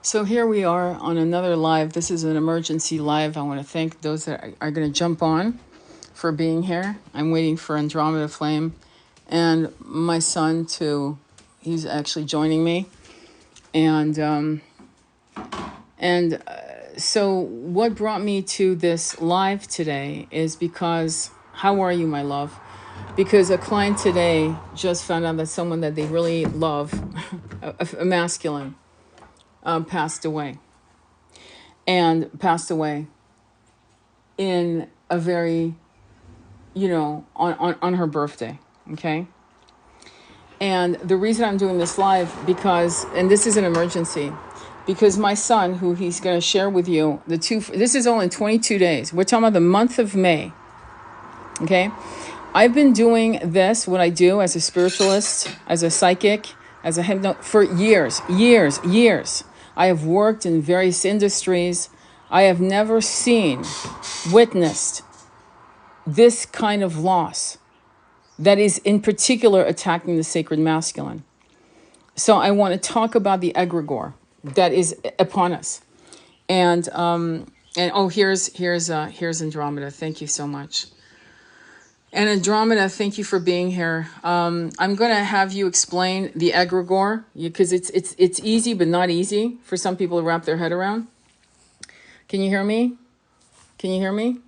So here we are on another live. This is an emergency live. I want to thank those that are going to jump on for being here. I'm waiting for Andromeda Flame and my son to, he's actually joining me. And so what brought me to this live today is because, how are you, my love? Because a client today just found out that someone that they really love, a masculine, passed away. And passed away in a very, on her birthday. Okay. And the reason I'm doing this live because, and this is an emergency, because my son, who he's going to share with you, this is only 22 days. We're talking about the month of May. Okay. I've been doing this, what I do as a spiritualist, as a psychic, as a for years. I have worked in various industries. I have never witnessed this kind of loss that is in particular attacking the sacred masculine. So I want to talk about the egregore that is upon us. And here's Andromeda. Thank you so much. And Andromeda, thank you for being here. I'm going to have you explain the egregore because it's easy but not easy for some people to wrap their head around. Can you hear me? Can you hear me?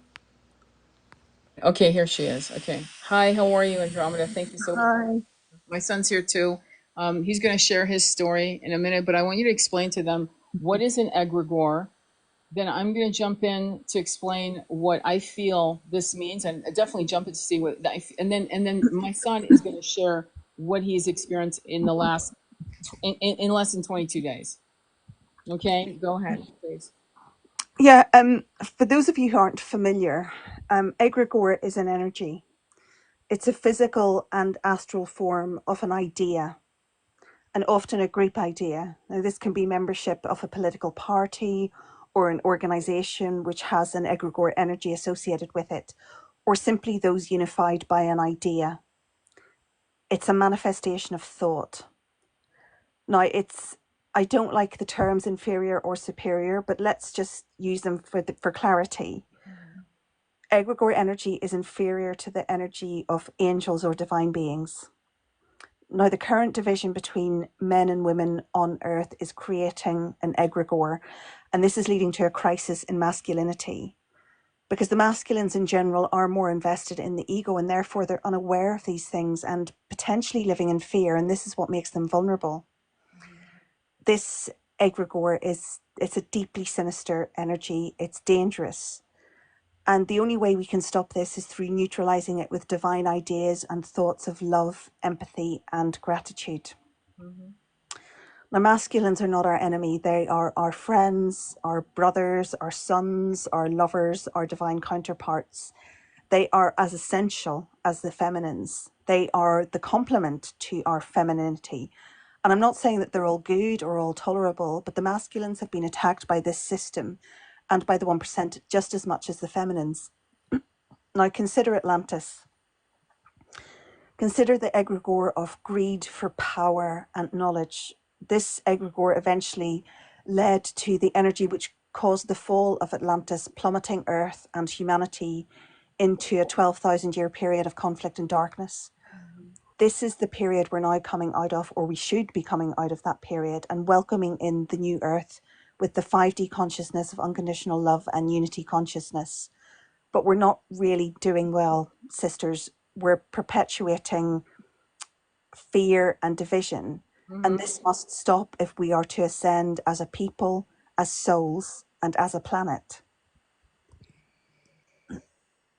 Okay, here she is. Okay. Hi, how are you, Andromeda? Thank you so much. Hi. My son's here too. He's going to share his story in a minute, but I want you to explain to them what is an egregore. Then I'm going to jump in to explain what I feel this means, and definitely jump in to see what. And then my son is going to share what he's experienced in the last in less than 22 days. Okay, go ahead, please. Yeah, for those of you who aren't familiar, egregore is an energy. It's a physical and astral form of an idea, and often a group idea. Now, this can be membership of a political party or an organization which has an egregore energy associated with it, or simply those unified by an idea. It's a manifestation of thought. Now, I don't like the terms inferior or superior, but let's just use them for clarity. Egregore energy is inferior to the energy of angels or divine beings. Now, the current division between men and women on earth is creating an egregore, and this is leading to a crisis in masculinity because the masculines in general are more invested in the ego, and therefore they're unaware of these things and potentially living in fear, and this is what makes them vulnerable. This egregore it's a deeply sinister energy. It's dangerous. And the only way we can stop this is through neutralizing it with divine ideas and thoughts of love, empathy, and gratitude. Mm-hmm. The masculines are not our enemy. They are our friends, our brothers, our sons, our lovers, our divine counterparts. They are as essential as the feminines. They are the complement to our femininity. And I'm not saying that they're all good or all tolerable, but the masculines have been attacked by this system and by the 1% just as much as the feminines. Now consider Atlantis. Consider the egregore of greed for power and knowledge. This egregore eventually led to the energy which caused the fall of Atlantis, plummeting Earth and humanity into a 12,000 year period of conflict and darkness. This is the period we're now coming out of, or we should be coming out of that period and welcoming in the new Earth with the 5D consciousness of unconditional love and unity consciousness. But we're not really doing well, sisters. We're perpetuating fear and division. Mm-hmm. And this must stop if we are to ascend as a people, as souls, and as a planet.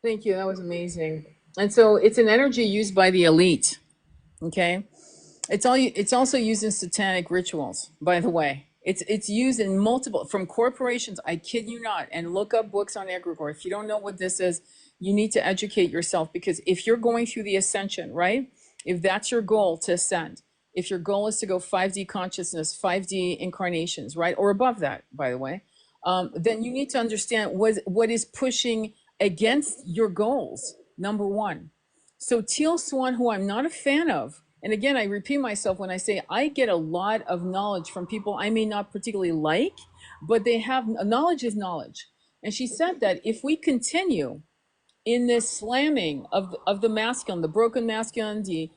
Thank you. That was amazing. And so it's an energy used by the elite. Okay. It's also used in satanic rituals, by the way. It's used in multiple from corporations, I kid you not, and look up books on egregore. If you don't know what this is, you need to educate yourself because if you're going through the ascension, right? If that's your goal to ascend, if your goal is to go 5D consciousness, 5D incarnations, right? Or above that, by the way, then you need to understand what is pushing against your goals, number one. So Teal Swan, who I'm not a fan of, And again, I repeat myself when I say I get a lot of knowledge from people I may not particularly like, but they have knowledge is knowledge. And she said that if we continue in this slamming of the masculine, the broken masculine, the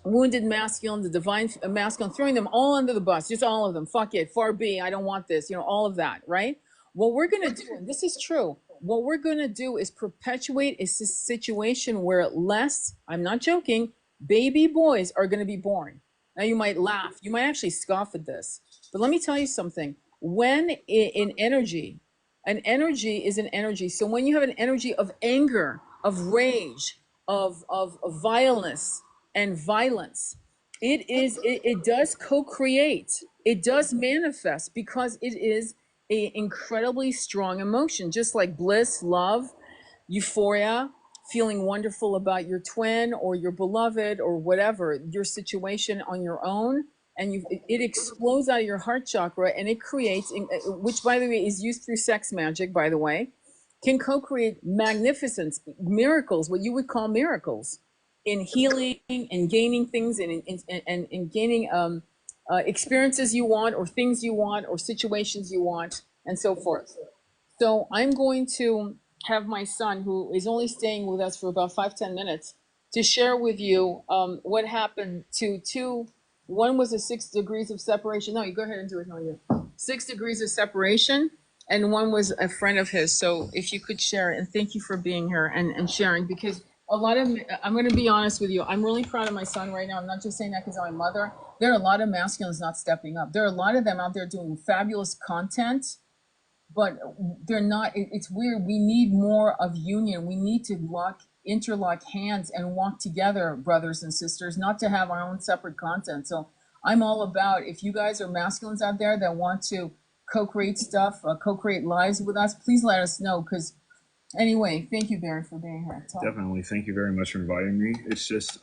wounded masculine, the divine masculine, throwing them all under the bus, just all of them. Fuck it, far be, I don't want this, all of that, right? What we're gonna do, and this is true, what we're gonna do is perpetuate a situation where less, I'm not joking, baby boys are gonna be born. Now you might laugh, you might actually scoff at this, but let me tell you something. When in energy, an energy is an energy. So when you have an energy of anger, of rage, of violence and violence, it does co-create. It does manifest because it is a incredibly strong emotion, just like bliss, love, euphoria, feeling wonderful about your twin or your beloved or whatever, your situation on your own. And it explodes out of your heart chakra and it creates, which by the way is used through sex magic, by the way, can co-create magnificence, miracles, what you would call miracles in healing and gaining things and gaining experiences you want or things you want or situations you want and so forth. So I'm going to have my son, who is only staying with us for about 5-10 minutes, to share with you what happened to two. One was a 6 degrees of separation. No, you go ahead and do it. No, you. 6 degrees of separation, and one was a friend of his. So if you could share it, and thank you for being here and sharing, because a lot of, I'm going to be honest with you, I'm really proud of my son right now. I'm not just saying that because I'm my mother. There are a lot of masculines not stepping up. There are a lot of them out there doing fabulous content, but they're not. It's weird. We need more of union. We need to interlock hands and walk together, brothers and sisters, not to have our own separate content. So I'm all about, if you guys are masculines out there that want to co-create stuff, co-create lives with us, please let us know. Because anyway, thank you, Barry, for being here. Definitely. Thank you very much for inviting me. It's just,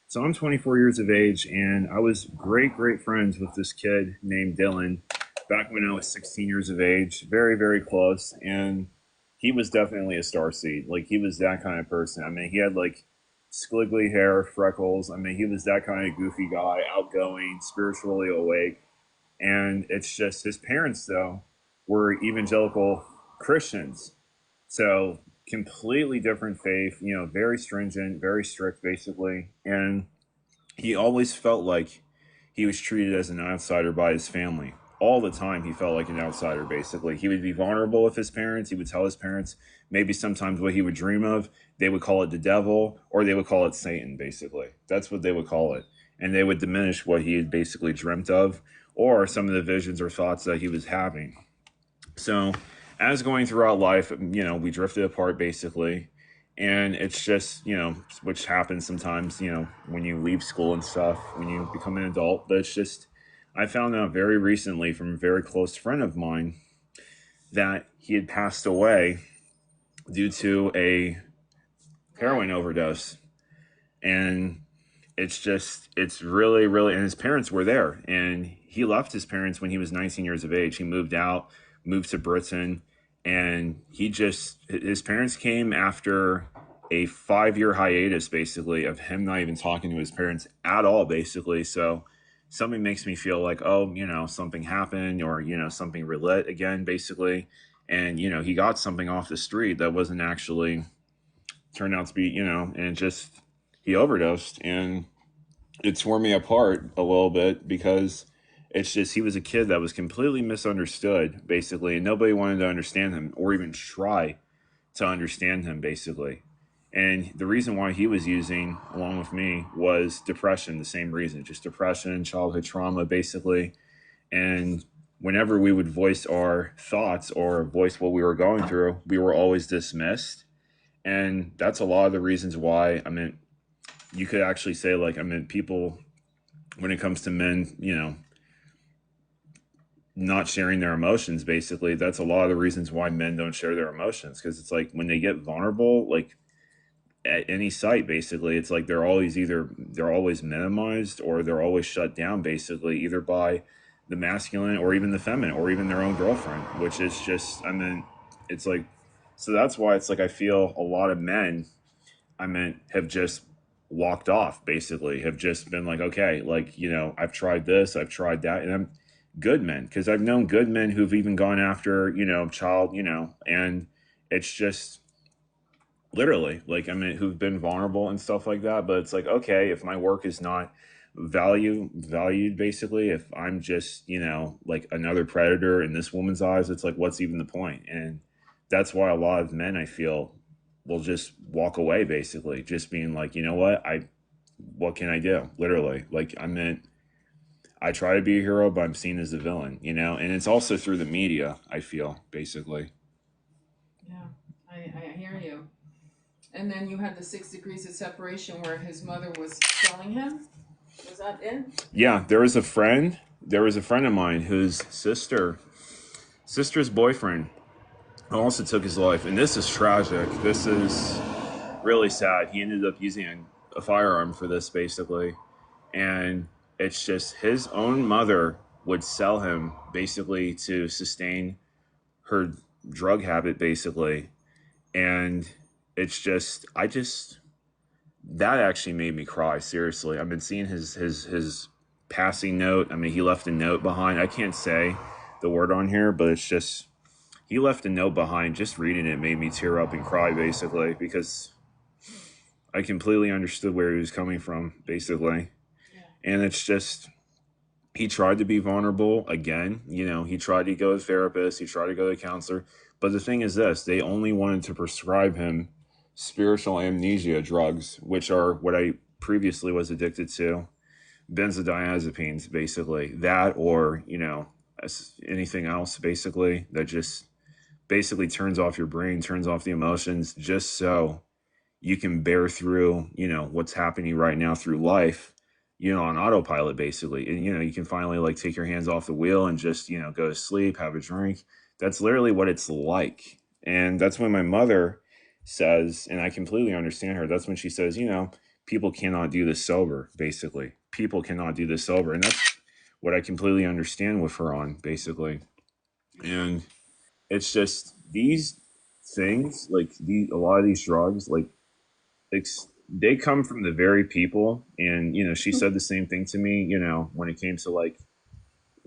so I'm 24 years of age, and I was great friends with this kid named Dylan back when I was 16 years of age. Very, very close. And he was definitely a starseed. Like, he was that kind of person. I mean, he had like squiggly hair, freckles. I mean, he was that kind of goofy guy, outgoing, spiritually awake. And it's just his parents, though, were evangelical Christians. So completely different faith, very stringent, very strict, basically. And he always felt like he was treated as an outsider by his family. All the time, he felt like an outsider, basically. He would be vulnerable with his parents. He would tell his parents maybe sometimes what he would dream of. They would call it the devil, or they would call it Satan, basically. That's what they would call it. And they would diminish what he had basically dreamt of, or some of the visions or thoughts that he was having. So, as going throughout life, we drifted apart, basically. And it's just, which happens sometimes, when you leave school and stuff, when you become an adult. But it's just, I found out very recently from a very close friend of mine that he had passed away due to a heroin overdose. And it's really, and his parents were there. And he left his parents when he was 19 years of age. He moved out, moved to Britain, and his parents came after a 5-year hiatus, basically, of him not even talking to his parents at all, basically. So something makes me feel like, something happened, or, something relit again, basically. And, he got something off the street that wasn't actually turned out to be, and he overdosed. And it tore me apart a little bit, because it's just, he was a kid that was completely misunderstood, basically, and nobody wanted to understand him or even try to understand him, basically. And the reason why he was using, along with me, was depression, the same reason, just depression, childhood trauma, basically. And whenever we would voice our thoughts or voice what we were going through, we were always dismissed. And that's a lot of the reasons why, you could actually say, people, when it comes to men, not sharing their emotions, basically, that's a lot of the reasons why men don't share their emotions. Because it's like, when they get vulnerable, like at any site, basically, it's like they're always minimized, or they're always shut down, basically, either by the masculine or even the feminine or even their own girlfriend, which is just, it's like, so that's why it's like, I feel a lot of men, have just walked off, basically, have just been like, okay, like, I've tried this, I've tried that. And I'm good men, because I've known good men who've even gone after, child, and it's just literally like, I mean, who've been vulnerable and stuff like that. But it's like, okay, if my work is not valued, basically, if I'm just, like another predator in this woman's eyes, it's like, what's even the point? And that's why a lot of men, I feel, will just walk away, basically, just being like, what can I do? Literally, like, I try to be a hero, but I'm seen as a villain, and it's also through the media, I feel, basically. Yeah, I hear you. And then you had the 6 degrees of separation where his mother was killing him. Was that it? Yeah, there was a friend of mine whose sister's boyfriend also took his life, and this is tragic. This is really sad. He ended up using a firearm for this, basically, and it's just his own mother would sell him, basically, to sustain her drug habit, basically. And it's just, that actually made me cry, seriously. I've been seeing his passing note. I mean, he left a note behind. I can't say the word on here, but it's just, he left a note behind. Just reading it made me tear up and cry, basically, because I completely understood where he was coming from, basically. Yeah. And it's just, he tried to be vulnerable again. He tried to go to a therapist, he tried to go to a counselor. But the thing is this, they only wanted to prescribe him spiritual amnesia drugs, which are what I previously was addicted to. Benzodiazepines, basically. That, or, anything else, basically, that just basically turns off your brain, turns off the emotions, just so you can bear through, what's happening right now through life, on autopilot, basically. And, you can finally, like, take your hands off the wheel and just, go to sleep, have a drink. That's literally what it's like. And that's when my mother says, and I completely understand her, that's when she says, people cannot do this sober, basically. People cannot do this sober. And that's what I completely understand with her on, basically. And it's just these things, like, a lot of these drugs, like, they come from the very people. And she said the same thing to me, when it came to, like,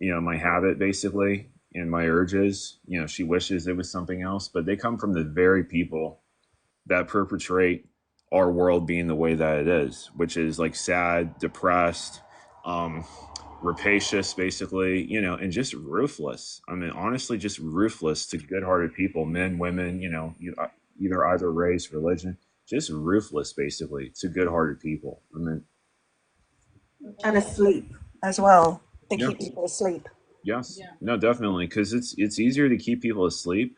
my habit, basically, and my urges. She wishes it was something else, but they come from the very people that perpetrate our world being the way that it is, which is, like, sad, depressed, um rapacious, basically, and just ruthless. I mean, honestly, just ruthless to good-hearted people, men, women, either race, religion, just ruthless, basically, to good-hearted people. I mean, And asleep as well. They yeah, keep people asleep. yes, Yeah. no, definitely, because it's easier to keep people asleep.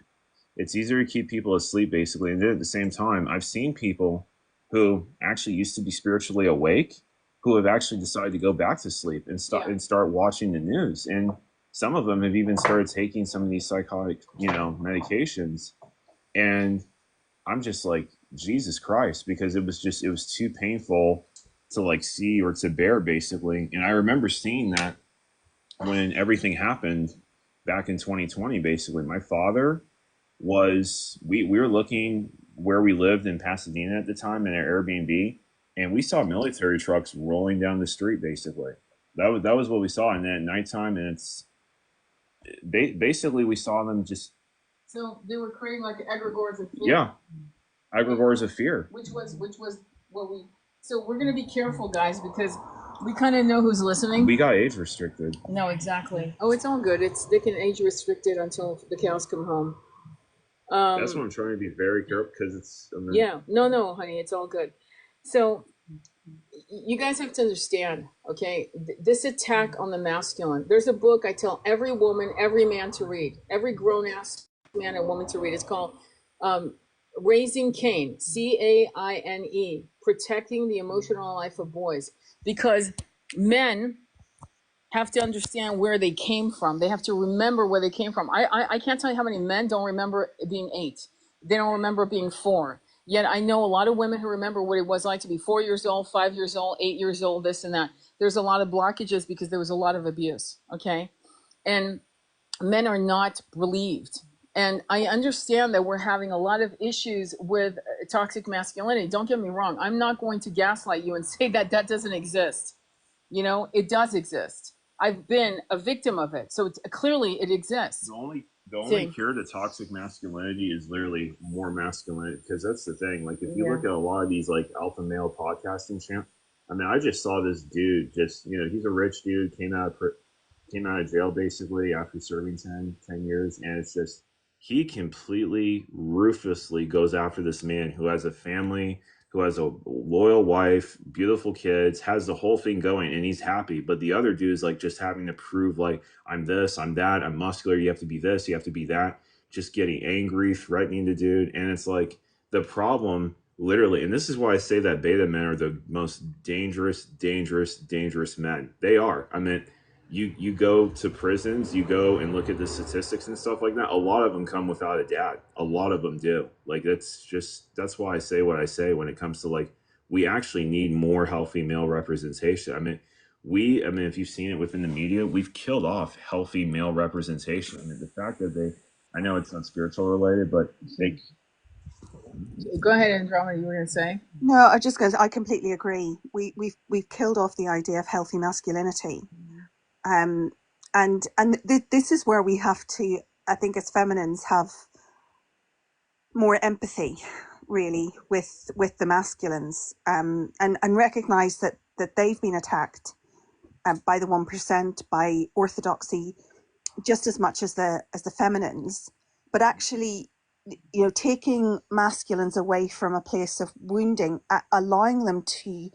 It's easier to keep people asleep, basically, and then at the same time, I've seen people who actually used to be spiritually awake, who have actually decided to go back to sleep and Yeah. start watching the news. And some of them have even started taking some of these psychotic, medications. And I'm just like, Jesus Christ, because it was too painful to, like, see or to bear, basically. And I remember seeing that when everything happened back in 2020, basically. My father was, we were looking where we lived in Pasadena at the time in an Airbnb, and we saw military trucks rolling down the street, basically. That was what we saw. And then at nighttime, and it's basically, we saw them just, So they were creating like egregores of fear. yeah, egregores of fear. Which was what we. So we're gonna be careful, guys, because we kind of know who's listening. We got age restricted. No, exactly. Oh, it's all good. They can age restricted until the cows come home. That's what I'm trying to be very careful, because it's, I mean, Yeah, no, honey, it's all good. So you guys have to understand, okay? This attack on the masculine. There's a book I tell every woman, every man to read, every grown ass man and woman to read. It's called um, Raising Cain, Caine, Protecting the Emotional Life of Boys. Because men have to understand where they came from. They have to remember where they came from. I can't tell you how many men don't remember being 8. They don't remember being 4. Yet I know a lot of women who remember what it was like to be 4 years old, 5 years old, 8 years old, this and that. There's a lot of blockages because there was a lot of abuse. Okay. And men are not relieved. And I understand that we're having a lot of issues with toxic masculinity. Don't get me wrong. I'm not going to gaslight you and say that that doesn't exist. You know, it does exist. I've been a victim of it. So it's, clearly it exists. The only cure to toxic masculinity is literally more masculinity, because that's the thing. Like if you look at a lot of these like alpha male podcasting champ, I mean, I just saw this dude just, he's a rich dude, came out of jail basically after serving 10 years, and it's just he completely ruthlessly goes after this man who has a family, who has a loyal wife, beautiful kids, has the whole thing going, and he's happy. But the other dude is like just having to prove like, I'm this, I'm that, I'm muscular, you have to be this, you have to be that, just getting angry, threatening the dude. And it's like the problem literally, and this is why I say that beta men are the most dangerous men. They are. I mean, you go to prisons, you go and look at the statistics and stuff like that. A lot of them come without a dad. A lot of them do. Like that's why I say what I say when it comes to like, we actually need more healthy male representation. I mean, if you've seen it within the media, we've killed off healthy male representation. I mean, the fact that I know it's not spiritual related, but they. Go ahead, Andromeda. You were going to say? No, I completely agree. We've killed off the idea of healthy masculinity. This is where we have to, I think, as feminines, have more empathy, really, with the masculines, and recognize that they've been attacked by the 1%, by orthodoxy, just as much as the feminines. But actually, taking masculines away from a place of wounding, allowing them to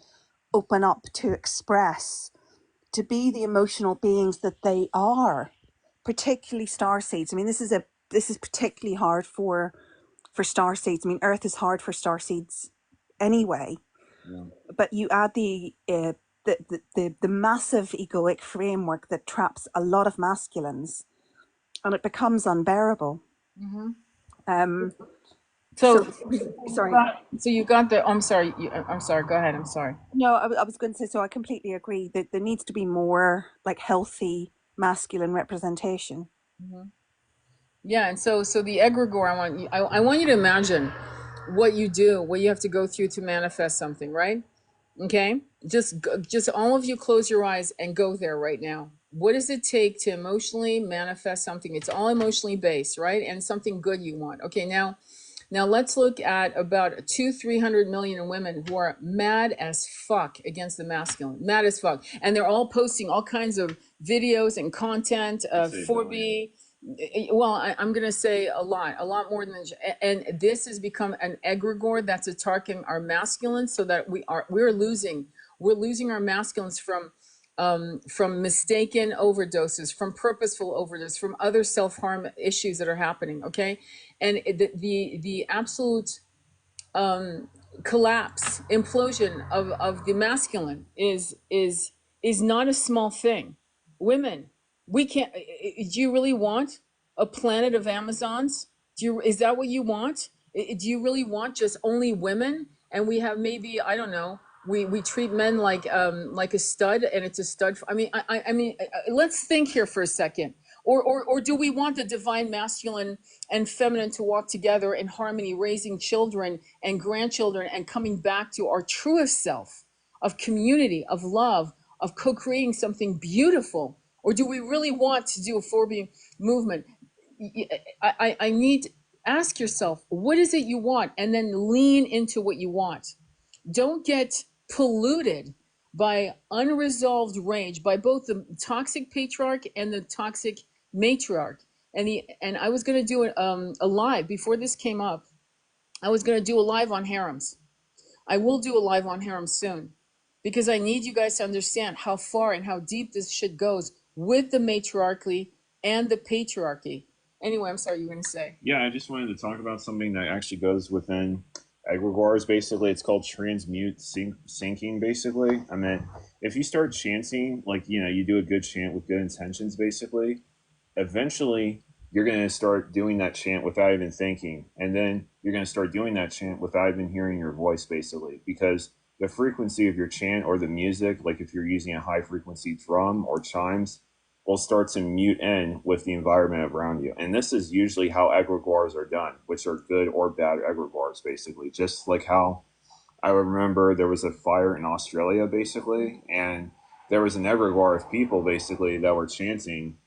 open up, to express, to be the emotional beings that they are, particularly starseeds. I mean, this is particularly hard for starseeds. I mean, Earth is hard for starseeds anyway. Yeah. But you add the massive egoic framework that traps a lot of masculines, and it becomes unbearable. So sorry. So you got the. I'm sorry. I'm sorry. Go ahead. I'm sorry. No, I was going to say. So I completely agree that there needs to be more like healthy masculine representation. Yeah, and so the egregore. I want you to imagine what you do, what you have to go through to manifest something, right? Okay, just all of you close your eyes and go there right now. What does it take to emotionally manifest something? It's all emotionally based, right? And something good you want. Okay, now let's look at about 300 million women who are mad as fuck against the masculine, mad as fuck, and they're all posting all kinds of videos and content of 4B. Well, I'm going to say a lot more than, and this has become an egregore that's attacking our masculines, so that we're losing our masculines from mistaken overdoses, from purposeful overdose, from other self-harm issues that are happening. Okay, and the absolute collapse, implosion of the masculine is not a small thing. Women, we can't. Do you really want a planet of Amazons? Is that what you want? Do you really want just only women? And we have maybe, I don't know. We treat men like a stud, and it's a stud. I mean, let's think here for a second. Or do we want the divine masculine and feminine to walk together in harmony, raising children and grandchildren and coming back to our truest self of community, of love, of co-creating something beautiful? Or do we really want to do a 4B movement? I need, ask yourself, what is it you want? And then lean into what you want. Don't get polluted by unresolved rage, by both the toxic patriarch and the toxic matriarch. And I was going to do a live before this came up. I was going to do a live on harems. I will do a live on harems soon, because I need you guys to understand how far and how deep this shit goes with the matriarchy and the patriarchy. Anyway, I'm sorry, you were going to say. Yeah, I just wanted to talk about something that actually goes within egregores. Basically, it's called transmute syncing. Basically, I mean, if you start chanting, like, you do a good chant with good intentions, basically, eventually you're going to start doing that chant without even thinking. And then you're going to start doing that chant without even hearing your voice, basically, because the frequency of your chant or the music, like if you're using a high frequency drum or chimes, will start to mute in with the environment around you. And this is usually how egregores are done, which are good or bad egregores, basically. Just like how I remember there was a fire in Australia, basically, and there was an egregore of people, basically, that were chanting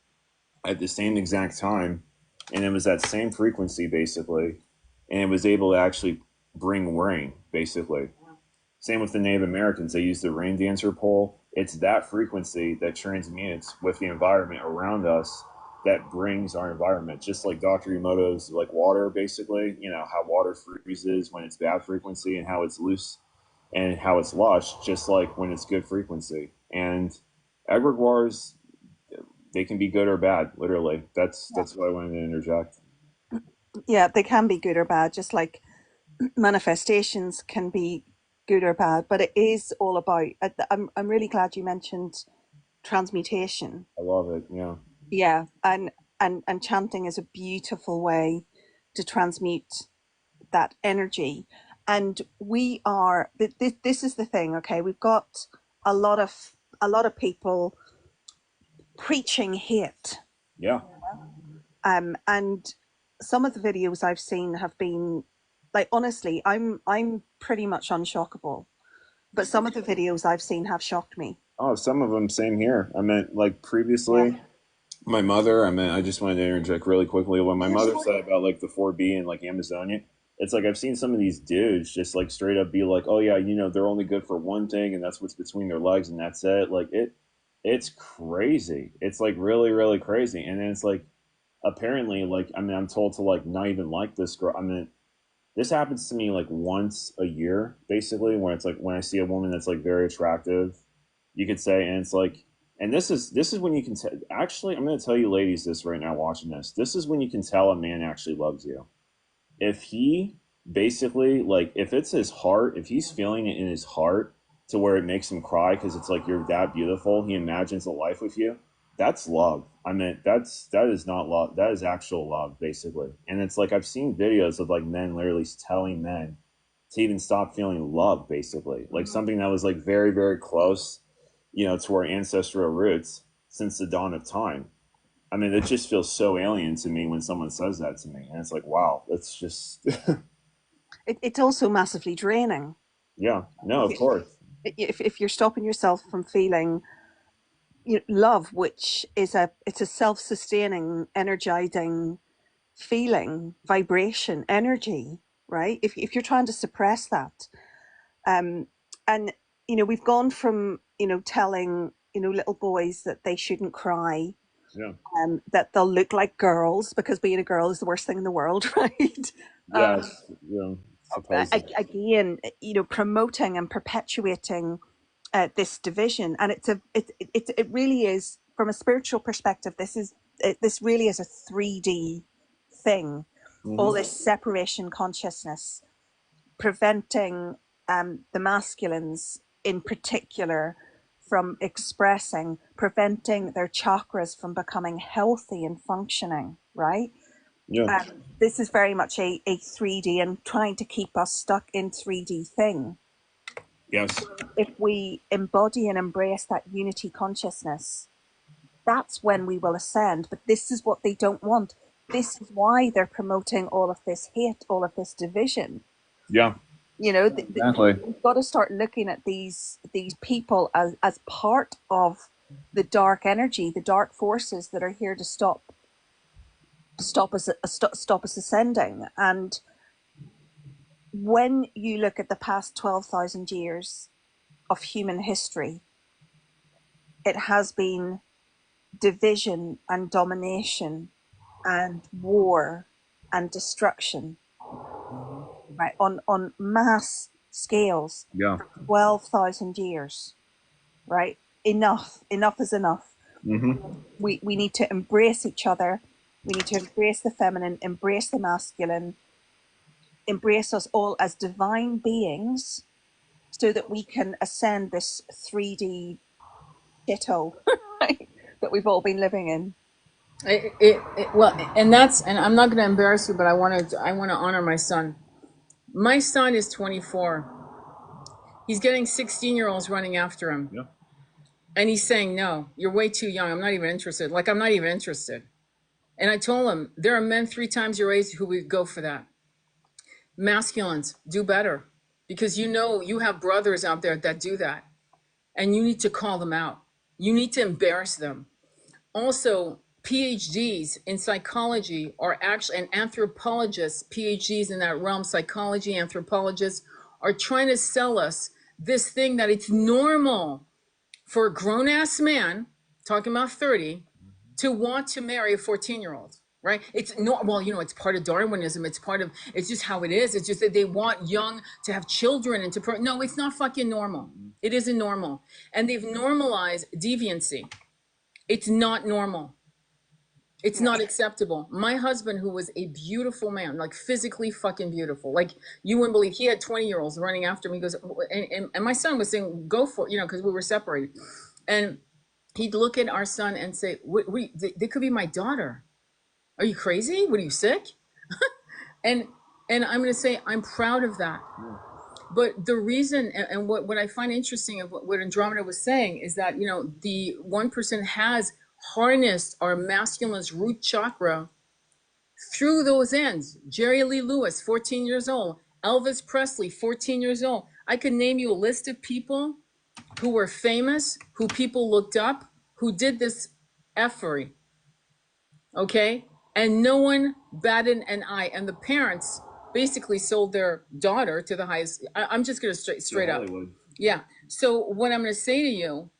at the same exact time, and it was that same frequency, basically, and it was able to actually bring rain, basically. Same with the Native Americans. They use the rain dancer pole. It's that frequency that transmutes with the environment around us that brings our environment. Just like Dr. Emoto's like water, basically, you know, how water freezes when it's bad frequency and how it's loose and how it's lush, just like when it's good frequency. And egregores, they can be good or bad, literally. That's what I wanted to interject. Yeah, they can be good or bad, just like manifestations can be good or bad. But it is all about. I'm really glad you mentioned transmutation. I love it. Yeah. Yeah, and chanting is a beautiful way to transmute that energy. And we are this is the thing. Okay, we've got a lot of people preaching hate. Yeah. And some of the videos I've seen have been like, honestly, I'm pretty much unshockable, but some of the videos I've seen have shocked me. Oh, some of them, same here. I meant like Yeah. previously, my mother, I just wanted to interject really quickly. When my Yeah, mother sure. said about like the 4B and like Amazonia, it's like I've seen some of these dudes just like straight up be like, oh yeah, you know, they're only good for one thing and that's what's between their legs and that's it. Like it's crazy. It's like really, really crazy. And then it's like apparently like I'm told to like not even like this girl. This happens to me like once a year, basically, when it's like when I see a woman that's like very attractive, you could say, and it's like, and this is when you can actually, I'm going to tell you, ladies, this right now watching this. This is when you can tell a man actually loves you. If he basically like, if it's his heart, if he's feeling it in his heart to where it makes him cry because it's like you're that beautiful, he imagines a life with you. That's love. That is not love. That is actual love, basically. And it's like I've seen videos of like men literally telling men to even stop feeling love, basically, like something that was like very, very close, you know, to our ancestral roots since the dawn of time. It just feels so alien to me when someone says that to me, and it's like, wow, that's just, It's also massively draining. yeah, no, If, of course, if you're stopping yourself from feeling, love, which is it's a self-sustaining, energizing feeling, vibration, energy, right? If you're trying to suppress that, um, and we've gone from telling little boys that they shouldn't cry, yeah, that they'll look like girls because being a girl is the worst thing in the world, right? yes, you know, supposedly, Again, promoting and perpetuating this division, and it really is, from a spiritual perspective, this really is a 3D thing. All mm-hmm. this separation consciousness, preventing the masculines in particular from expressing, preventing their chakras from becoming healthy and functioning, right? Yeah, This is very much a 3D and trying to keep us stuck in 3D thing. yes, If we embody and embrace that unity consciousness, that's when we will ascend. But this is what they don't want. This is why they're promoting all of this hate, all of this division. yeah, exactly, We've got to start looking at these people as part of the dark energy, the dark forces that are here to stop us ascending. And when you look at the past 12,000 years of human history, it has been division and domination and war and destruction, right, on mass scales yeah, for 12,000 years, right? Enough is enough. mm-hmm. We need to embrace each other. We need to embrace the feminine, embrace the masculine, embrace us all as divine beings so that we can ascend this 3D shithole right, that we've all been living in. Well, and I'm not going to embarrass you, but I want to honor my son. My son is 24. He's getting 16-year-olds running after him. Yeah, And he's saying, no, you're way too young. I'm not even interested. Like, I'm not even interested. And I told him, there are men 3 times your age who would go for that. Masculines, do better. Because you know you have brothers out there that do that. And you need to call them out. You need to embarrass them. Also, PhDs in psychology are actually, and anthropologists, PhDs in that realm, psychology, anthropologists, are trying to sell us this thing that it's normal for a grown ass man, talking about 30, to want to marry a 14-year-old, right? It's not, well, you know, it's part of Darwinism. It's just how it is. It's just that they want young to have children and to, no, it's not fucking normal. It isn't normal. And they've normalized deviancy. It's not normal. It's not acceptable. My husband, who was a beautiful man, like physically fucking beautiful, like you wouldn't believe, he had 20-year-olds running after me. He goes, and my son was saying, go for it, you know, because we were separated. And he'd look at our son and say, they could be my daughter. Are you crazy? What, are you sick? And I'm going to say, I'm proud of that. But the reason, and what I find interesting of what Andromeda was saying is that, you know, the 1% has harnessed our masculine's root chakra through those ends. Jerry Lee Lewis, 14 years old. Elvis Presley, 14 years old. I could name you a list of people who were famous, who people looked up, who did this effery. Okay? And no one batted an eye. And the parents basically sold their daughter to the highest. I'm just going to straight up. Yeah. So what I'm going to say to you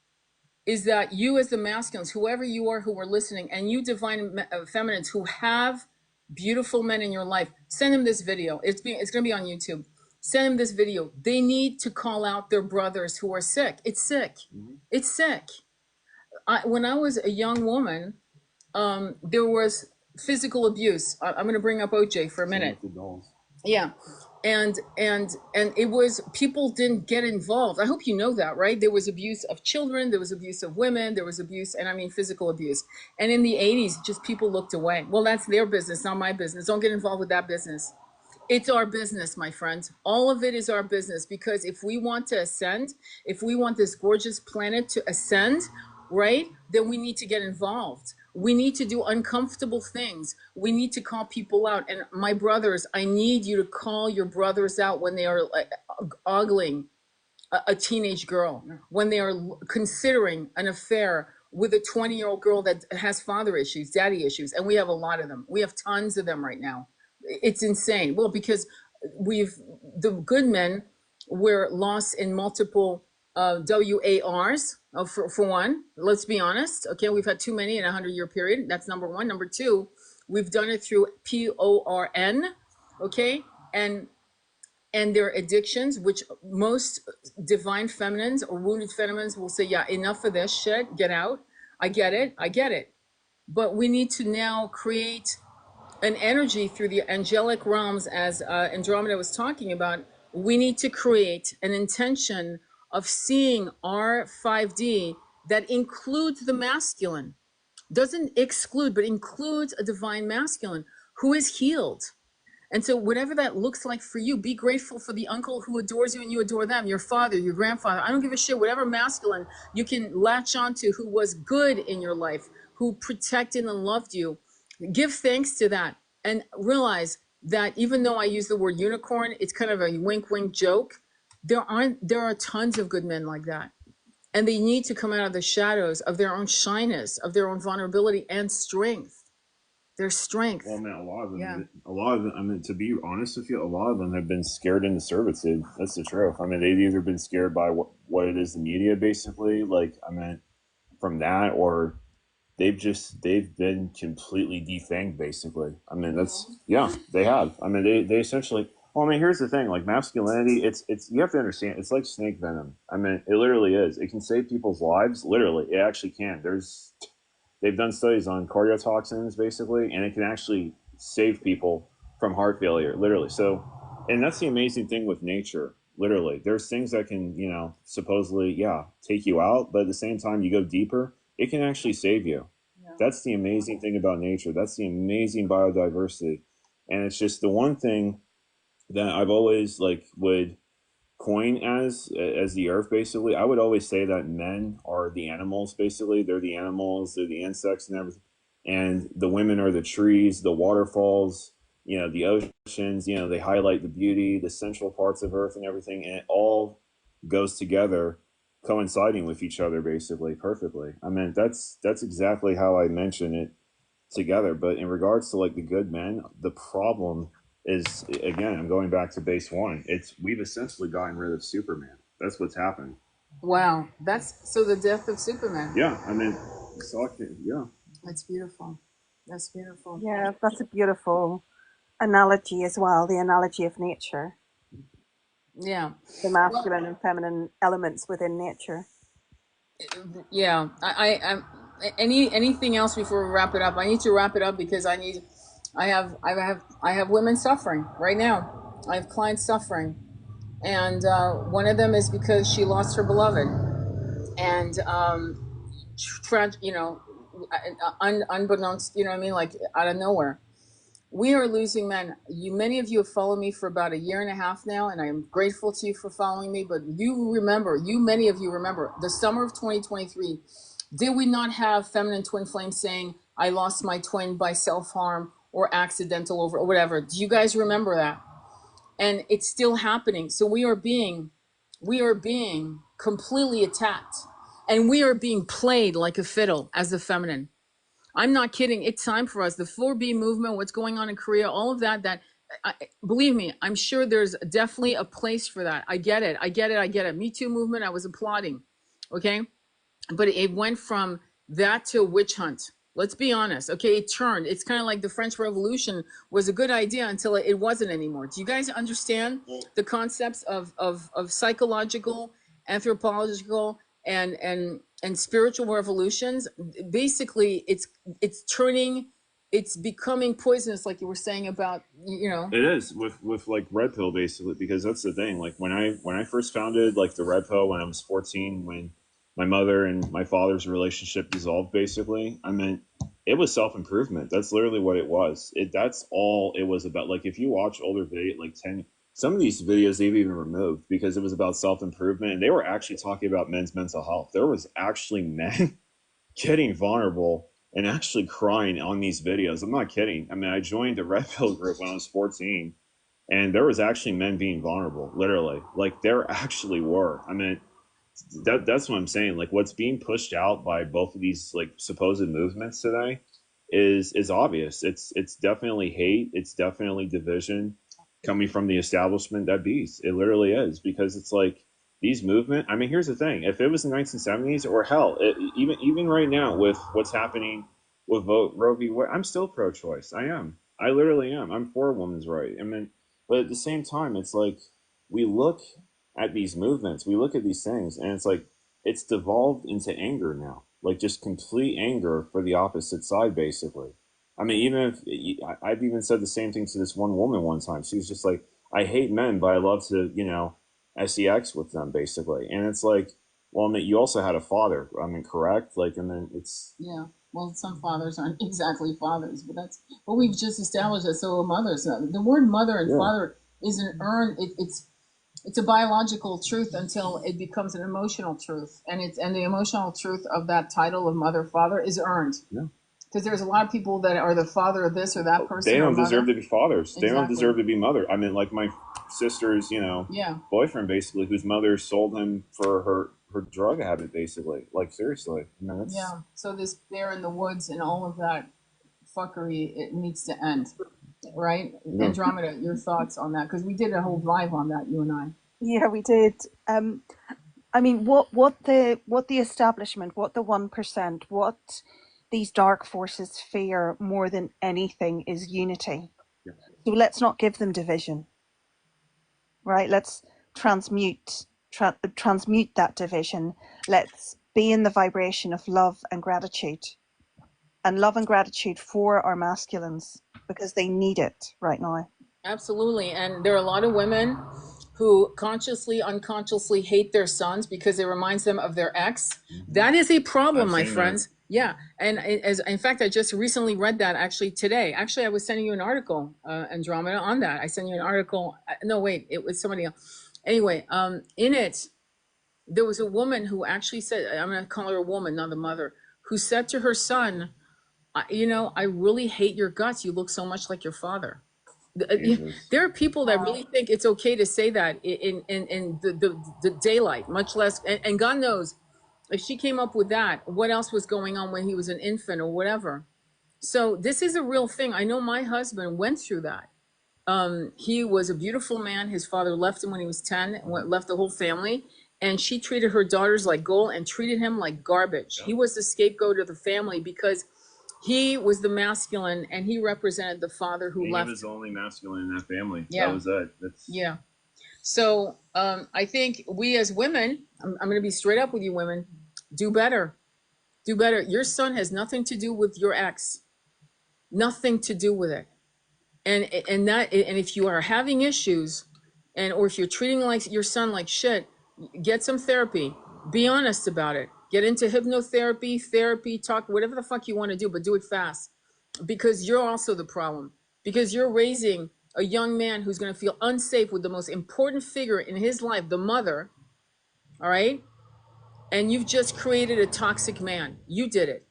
is that you, as the masculines, whoever you are who are listening, and you divine feminines who have beautiful men in your life, send them this video. It's going to be on YouTube. Send them this video. They need to call out their brothers who are sick. It's sick. It's sick. When I was a young woman, there was physical abuse. I'm going to bring up OJ for a minute. Yeah. And it was, people didn't get involved. I hope you know that, right? There was abuse of children, there was abuse of women, there was abuse, and I mean physical abuse. And in the 80s, just people looked away. Well, that's their business, not my business. Don't get involved with that business. It's our business, my friend. All of it is our business, because if we want to ascend, if we want this gorgeous planet to ascend, right, then we need to get involved. We need to do uncomfortable things. We need to call people out. And my brothers, I need you to call your brothers out when they are ogling a teenage girl, when they are considering an affair with a 20-year-old girl that has father issues, daddy issues. And we have a lot of them. We have tons of them right now. It's insane. Well, because the good men were lost in multiple WARs, for one. Let's be honest. Okay, we've had too many in a 100-year period. That's number one. Number two, we've done it through PORN. Okay, and their addictions, which most divine feminines or wounded feminines will say, yeah, enough of this shit. Get out. I get it. But we need to now create an energy through the angelic realms, as Andromeda was talking about. We need to create an intention of seeing our 5D that includes the masculine, doesn't exclude, but includes a divine masculine who is healed. And so whatever that looks like for you, be grateful for the uncle who adores you and you adore them, your father, your grandfather. I don't give a shit. Whatever masculine you can latch onto who was good in your life, who protected and loved you, give thanks to that, and realize that even though I use the word unicorn, it's kind of a wink wink joke. There are tons of good men like that. And they need to come out of the shadows of their own shyness, of their own vulnerability and strength. Their strength. Well, I mean, a lot of them, I mean, to be honest with you, a lot of them have been scared into servitude. That's the truth. I mean, they've either been scared by what it is, the media, basically, like, I mean, from that, or they've been completely defanged, basically. I mean, they have. I mean, they essentially, well, I mean, here's the thing, like, masculinity, it's, you have to understand, it's like snake venom. I mean, it literally is. It can save people's lives, literally. It actually can. They've done studies on cardiotoxins, basically, and it can actually save people from heart failure, literally. So, and that's the amazing thing with nature, literally. There's things that can, you know, supposedly, take you out, but at the same time, you go deeper, it can actually save you. Yeah. That's the amazing thing about nature. That's the amazing biodiversity. And it's just the one thing that I've always, like, would coin as the earth basically. I would always say that men are the animals basically. They're the animals, they're the insects and everything. And the women are the trees, the waterfalls, the oceans, they highlight the beauty, the central parts of earth and everything, and it all goes together coinciding with each other basically perfectly. I mean, that's exactly how I mention it together. But in regards to like the good men, the problem is, again, I'm going back to base one. It's we've essentially gotten rid of Superman. That's what's happened. Wow, that's so the death of Superman. Yeah, I mean, yeah. That's beautiful. That's beautiful. Yeah, that's a beautiful analogy as well, the analogy of nature, Yeah. the Well, masculine and feminine elements within nature. yeah. Anything else before we wrap it up? I need to wrap it up because I have women suffering right now. I have clients suffering, and one of them is because she lost her beloved, and unbeknownst, what I mean, like out of nowhere. We are losing men. Many of you have followed me for about a year and a half now, and I am grateful to you for following me. But many of you remember, the summer of 2023. Did we not have feminine twin flame saying, "I lost my twin by self harm or accidental over or whatever"? Do you guys remember that? And it's still happening. So we are being completely attacked, and we are being played like a fiddle as the feminine. I'm not kidding. It's time for us. The 4B movement, what's going on in Korea, all of that, believe me, I'm sure there's definitely a place for that. I get it. I get it. I get it. Me Too movement, I was applauding. Okay. But it went from that to a witch hunt. Let's be honest. Okay. It turned. It's kind of like the French Revolution was a good idea until it wasn't anymore. Do you guys understand the concepts of psychological, anthropological, and spiritual revolutions? Basically, it's turning, it's becoming poisonous, like you were saying about, It is with like red pill basically, because that's the thing. Like when I first founded like the red pill when I was 14, when my mother and my father's relationship dissolved basically, I mean, it was self-improvement. That's literally what it was. That's all it was about. Like if you watch older video, like 10, some of these videos they've even removed because it was about self-improvement, and they were actually talking about men's mental health. There was actually men getting vulnerable and actually crying on these videos. I'm not kidding. I mean, I joined a red pill group when I was 14, and there was actually men being vulnerable, literally. Like there actually were. I mean, that's what I'm saying. Like what's being pushed out by both of these like supposed movements today is obvious. It's definitely hate. It's definitely division coming from the establishment that beast. It literally is, because it's like these movement. I mean, here's the thing: if it was the 1970s, or hell, even right now with what's happening with vote Roe v. Wade, I'm still pro-choice. I am. I literally am. I'm for a woman's right. I mean, but at the same time, it's like we look at these movements, we look at these things, and it's like it's devolved into anger now, like just complete anger for the opposite side, basically. I mean, even if I've even said the same thing to this one woman one time, she was just like, "I hate men, but I love to, sex with them," basically, and it's like, well, I mean, you also had a father. I mean, correct? Like, and then it's yeah. Well, some fathers aren't exactly fathers, but we've just established that. So mothers, the word mother and yeah, father is an earned. It's a biological truth until it becomes an emotional truth, and the emotional truth of that title of mother father is earned. yeah. Because there's a lot of people that are the father of this or that They person or don't deserve mother. to be fathers. They don't Exactly. deserve to be mother. I mean, like my sister's, Yeah. boyfriend basically, whose mother sold him for her drug habit, basically. Like seriously, I mean, that's Yeah. So this bear in the woods and all of that fuckery, it needs to end, right? no. Andromeda, your thoughts on that? Because we did a whole live on that, you and I. Yeah, we did. I mean, what the establishment, what the 1%, what these dark forces fear more than anything is unity. Yeah. So let's not give them division, right? Let's transmute that division. Let's be in the vibration of love and gratitude, and love and gratitude for our masculines, because they need it right now. Absolutely. And there are a lot of women who consciously, unconsciously hate their sons because it reminds them of their ex. That is a problem, I've my seen that. friends. Yeah. And as in fact, I just recently read that actually today. Actually, I was sending you an article, Andromeda, on that. I sent you an article. No, wait, it was somebody else. Anyway, in it, there was a woman who actually said, I'm going to call her a woman, not a mother, who said to her son, you know, I really hate your guts. You look so much like your father. Jesus. There are people that Wow. really think it's okay to say that in the daylight, much less, and God knows if she came up with that, what else was going on when he was an infant or whatever. So this is a real thing. I know my husband went through that. He was a beautiful man. His father left him when he was 10, left the whole family. And she treated her daughters like gold and treated him like garbage. He was the scapegoat of the family because he was the masculine and he represented the father who And left. he was the only masculine in that family. Yeah. That was it. That's Yeah. So I think we as women, I'm going to be straight up with you women, do better. Do better. Your son has nothing to do with your ex. Nothing to do with it. And if you are having issues or if you're treating like your son like shit, get some therapy. Be honest about it. Get into hypnotherapy, therapy, talk, whatever the fuck you want to do, but do it fast. Because you're also the problem. Because you're raising a young man who's going to feel unsafe with the most important figure in his life, the mother. All right? And you've just created a toxic man. You did it.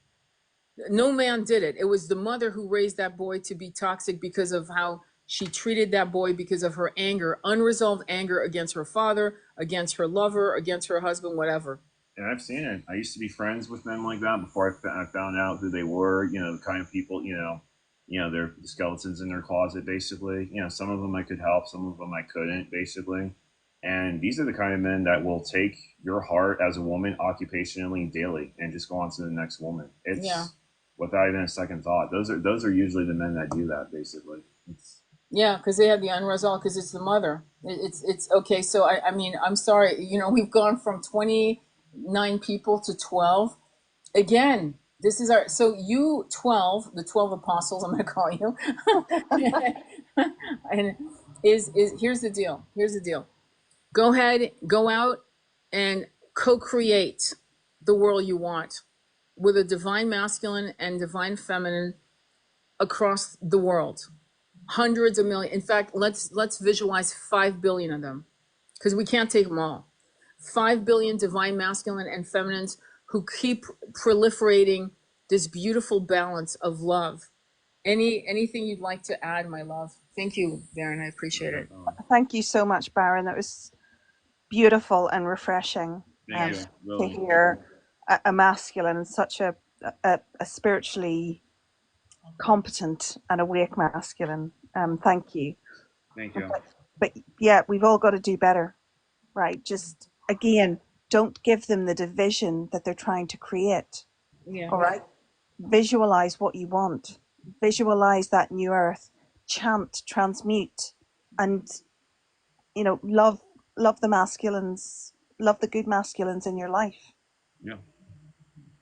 No man did it. It was the mother who raised that boy to be toxic because of how she treated that boy, because of her anger, unresolved anger against her father, against her lover, against her husband, whatever. And I've seen it. I used to be friends with men like that before I found out who they were. You know, the kind of people. They're the skeletons in their closet, basically. You know, some of them I could help, some of them I couldn't, basically. And these are the kind of men that will take your heart as a woman occupationally daily and just go on to the next woman. It's Yeah. Without even a second thought. Those are usually the men that do that, basically. Yeah, because they have the unresolved, because it's the mother. It's okay. So I mean, I'm sorry. You know, we've gone from 29 people to 12. Again, this is our, so you 12, the 12 apostles, I'm going to call you. And here's the deal. Here's the deal. Go ahead, go out and co-create the world you want with a divine masculine and divine feminine across the world. Hundreds of millions. In fact, let's visualize 5 billion of them, because we can't take them all. 5 billion divine masculine and feminines who keep proliferating this beautiful balance of love. Anything you'd like to add, my love? Thank you, Baron. I appreciate it. Thank you so much, Baron. That was beautiful and refreshing Thank you. to Really. hear a masculine, such a spiritually competent and awake masculine. Thank you. Thank you. But yeah, we've all got to do better, right? Just again, don't give them the division that they're trying to create. Yeah. All right. Visualize what you want. Visualize that new earth. Chant, transmute, and love the masculines, love the good masculines in your life. Yeah.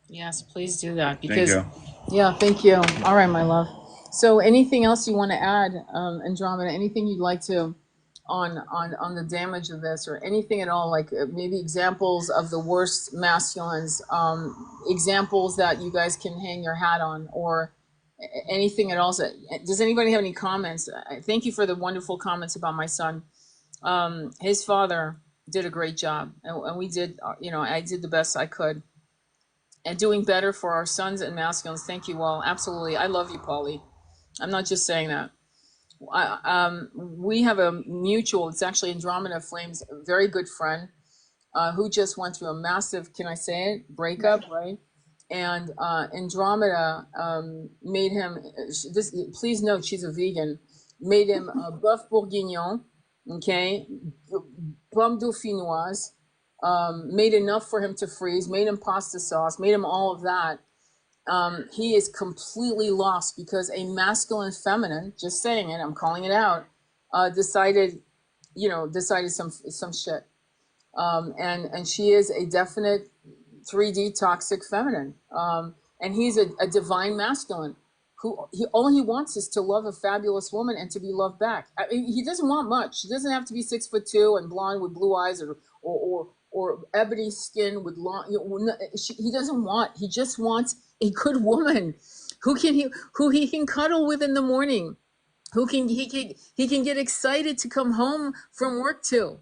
Yes, please do that, Thank because you. yeah, thank you. All right, my love. So anything else you want to add, Andromeda? Anything you'd like to on the damage of this, or anything at all, like maybe examples of the worst masculines, examples that you guys can hang your hat on, or anything at all? Does anybody have any comments? Thank you for the wonderful comments about my son. His father did a great job, and we did, I did the best I could, and doing better for our sons and masculines. Thank you all. Absolutely. I love you, Paulie. I'm not just saying that. We have a mutual, it's actually Andromeda Flame's very good friend, who just went through a massive, can I say it, breakup, right? And Andromeda made him, please note she's a vegan, made him a boeuf bourguignon, okay, pomme dauphinoise, made enough for him to freeze, made him pasta sauce, made him all of that. He is completely lost because a masculine feminine, just saying it, I'm calling it out, decided some shit. And she is a definite 3D toxic feminine. And he's a divine masculine who all he wants is to love a fabulous woman and to be loved back. I mean, he doesn't want much. He doesn't have to be 6'2" and blonde with blue eyes, or ebony skin with long. He doesn't want. He just wants a good woman who he can cuddle with in the morning, who he can get excited to come home from work to.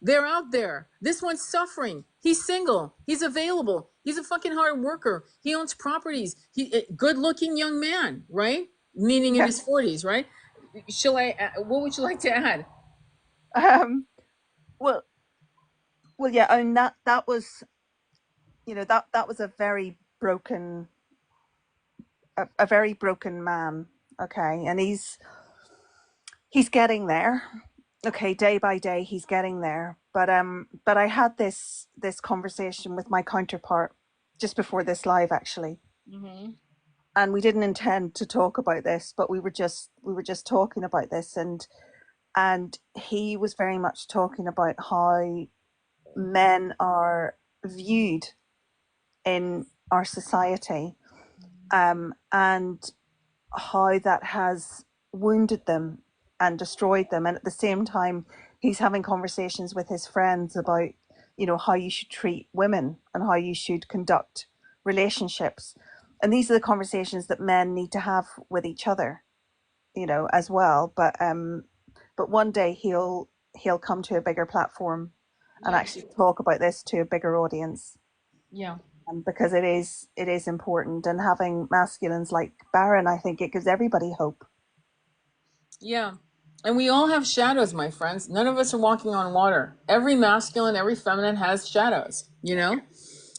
They're out there. This one's suffering. He's single. He's available. He's a fucking hard worker. He owns properties. Good looking young man, right? Meaning in Yeah. his 40s, right? What would you like to add? Um, well, well, yeah, and that was, that was a very broken, a very broken man. Okay, and he's getting there. Okay, day by day he's getting there. But I had this conversation with my counterpart just before this live, actually, Mm-hmm. and we didn't intend to talk about this, but we were just talking about this, and he was very much talking about how men are viewed in our society, and how that has wounded them and destroyed them. And at the same time, he's having conversations with his friends about, how you should treat women and how you should conduct relationships. And these are the conversations that men need to have with each other, as well. But one day he'll come to a bigger platform and Yeah. actually talk about this to a bigger audience, Yeah. because it is important. And having masculines like Baron, I think it gives everybody hope. Yeah. And we all have shadows, my friends. None of us are walking on water. Every masculine, every feminine has shadows, you know?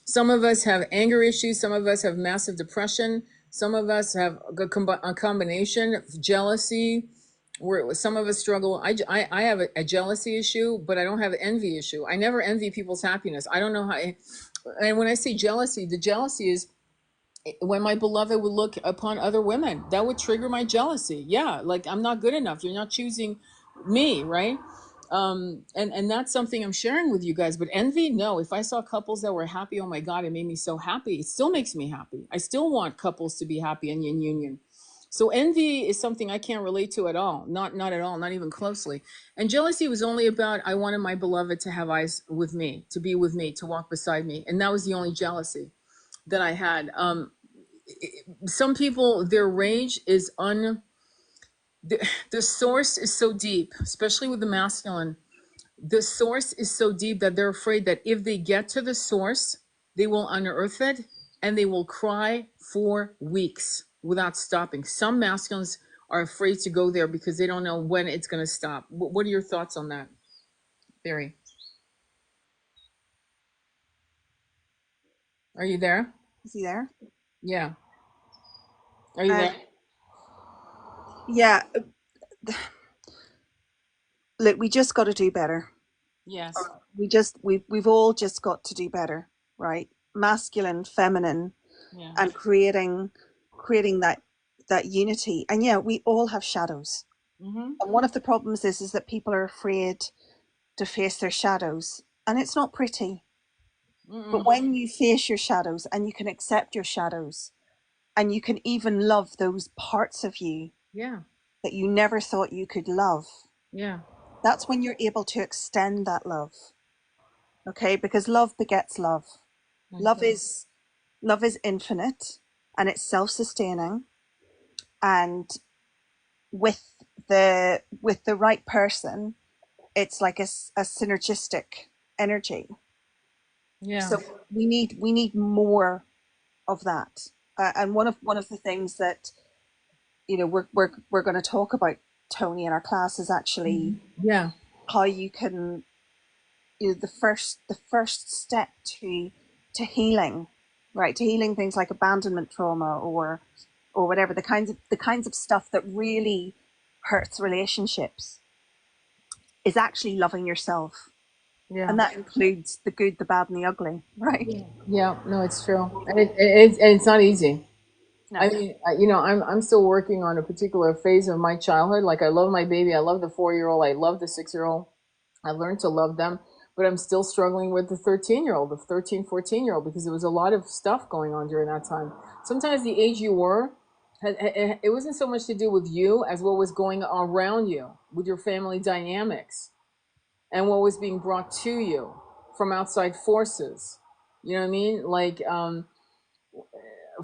Some of us have anger issues. Some of us have massive depression. Some of us have a combination of jealousy. Where some of us struggle. I have a jealousy issue, but I don't have an envy issue. I never envy people's happiness. I don't know how. And when I say jealousy, the jealousy is when my beloved would look upon other women. That would trigger my jealousy. Yeah, like I'm not good enough. You're not choosing me, right? And that's something I'm sharing with you guys. But envy, no. If I saw couples that were happy, oh my god, it made me so happy. It still makes me happy. I still want couples to be happy and in union. So envy is something I can't relate to at all. Not at all, not even closely. And jealousy was only about I wanted my beloved to have eyes with me, to be with me, to walk beside me. And that was the only jealousy that I had. Some people, their rage is the source is so deep, especially with the masculine. The source is so deep that they're afraid that if they get to the source, they will unearth it and they will cry for weeks without stopping. Some masculines are afraid to go there because they don't know when it's going to stop. What are your thoughts on that theory? Are you there? Is he there? Yeah. Are you Um, there? yeah. Look, we just got to do better. Yes. We've all just got to do better, right? Masculine, feminine, Yeah. and creating that unity. And yeah, we all have shadows. Mm-hmm. And one of the problems is that people are afraid to face their shadows, and it's not pretty. But Mm-mm. when you face your shadows and you can accept your shadows, and you can even love those parts of you Yeah. that you never thought you could love, Yeah. that's when you're able to extend that love. Okay, because love begets love. Love Okay. is love is infinite, and it's self-sustaining, and with the right person, it's like a synergistic energy. Yeah. So we need more of that. And one of the things that, we're going to talk about, Tony, in our class, is actually Yeah. how you can, the first step to healing, right? To healing things like abandonment trauma, or whatever, the kinds of stuff that really hurts relationships, is actually loving yourself. Yeah. And that includes the good, the bad, and the ugly, right? Yeah. Yeah. No, it's true, and it's not easy. I No. mean, I'm still working on a particular phase of my childhood. Like I love my baby, I love the 4 year old, I love the 6 year old. I learned to love them, but I'm still struggling with the 13 year old, the 13, 14 year old, because there was a lot of stuff going on during that time. Sometimes the age you were, it wasn't so much to do with you as what was going on around you with your family dynamics and what was being brought to you from outside forces. You know what I mean? Like,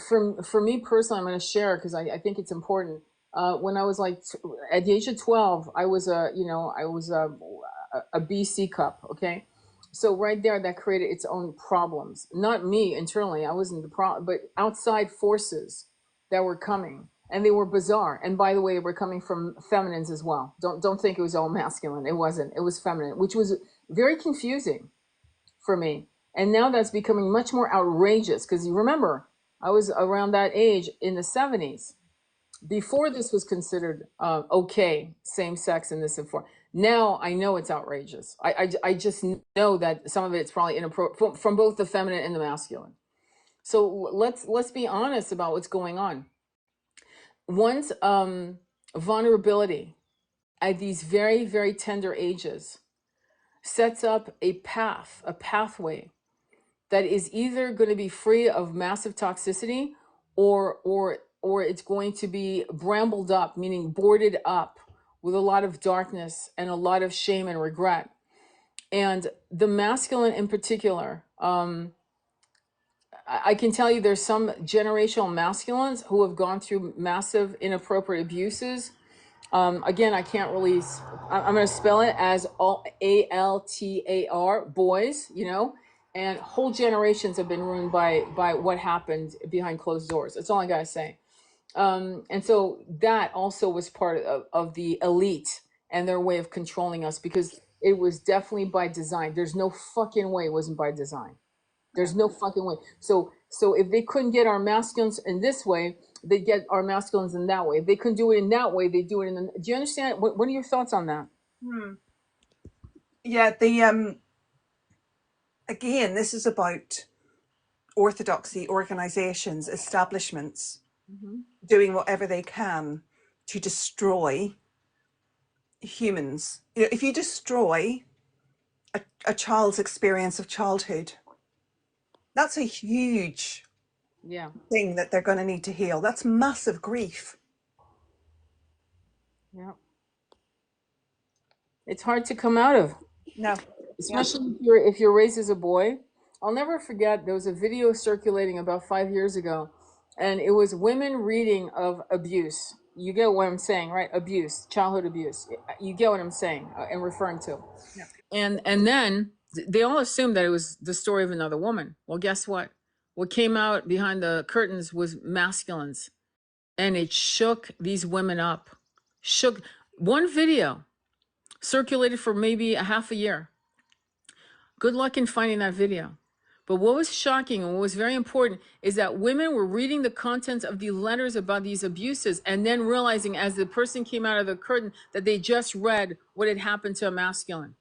for me personally, I'm going to share because I think it's important. When I was like at the age of 12, I was a a BC cup. Okay, so right there, that created its own problems. Not me internally, I wasn't the problem, but outside forces that were coming, and they were bizarre. And by the way, they were coming from feminines as well. Don't think it was all masculine. It wasn't. It was feminine, which was very confusing for me. And now that's becoming much more outrageous because you remember, I was around that age in the 70s before this was considered okay, same sex in this and form. Now I know it's outrageous. I just know that some of it's probably inappropriate from both the feminine and the masculine. So let's be honest about what's going on. One's vulnerability at these very, very tender ages sets up a pathway that is either going to be free of massive toxicity or it's going to be brambled up, meaning boarded up with a lot of darkness and a lot of shame and regret. And the masculine in particular, I can tell you there's some generational masculines who have gone through massive inappropriate abuses. Again, I can't release, I'm going to spell it as Altar, boys, you know, and whole generations have been ruined by what happened behind closed doors. That's all I got to say. And so that also was part of the elite and their way of controlling us because it was definitely by design. There's no fucking way it wasn't by design. There's no fucking way. So if they couldn't get our masculines in this way, they'd get our masculines in that way. If they couldn't do it in that way, they do it in the, do you understand? What are your thoughts on that? Yeah, the again, this is about orthodoxy, organizations, establishments doing whatever they can to destroy humans. You know, if you destroy a child's experience of childhood, that's a huge Yeah. thing that they're going to need to heal. That's massive grief. Yeah. It's hard to come out of, No. especially if you're raised as a boy. I'll never forget, there was a video circulating about 5 years ago, and it was women reading of abuse. You get what I'm saying, right? Abuse, childhood abuse. You get what I'm saying and referring to. Yeah. And then they all assumed that it was the story of another woman. Well, guess what? What came out behind the curtains was masculines, and it shook these women up. Shook. One video circulated for maybe a half a year. Good luck in finding that video. But what was shocking and what was very important is that women were reading the contents of the letters about these abuses and then realizing as the person came out of the curtain that they just read what had happened to a masculine.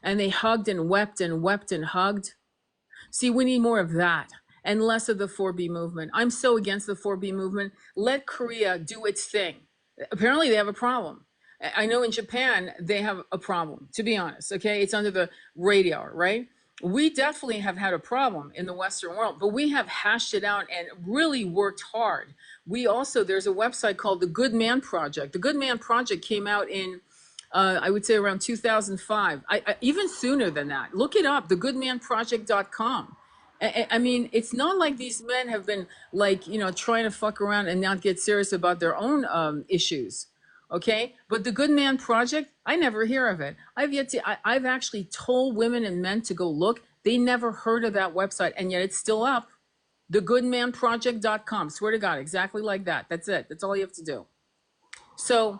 And they hugged and wept and wept and hugged. See, we need more of that and less of the 4B movement. I'm so against the 4B movement. Let Korea do its thing. Apparently they have a problem. I know in Japan, they have a problem, to be honest, okay? It's under the radar, right? We definitely have had a problem in the Western world, but we have hashed it out and really worked hard. We also, there's a website called the Good Man Project. The Good Man Project came out in, I would say around 2005, even sooner than that. Look it up, thegoodmanproject.com. I mean, it's not like these men have been like, you know, trying to fuck around and not get serious about their own issues. Okay. But the Good Man Project, I never hear of it. I've actually told women and men to go look. They never heard of that website, and yet it's still up. Thegoodmanproject.com. Swear to God, exactly like that. That's it. That's all you have to do. So,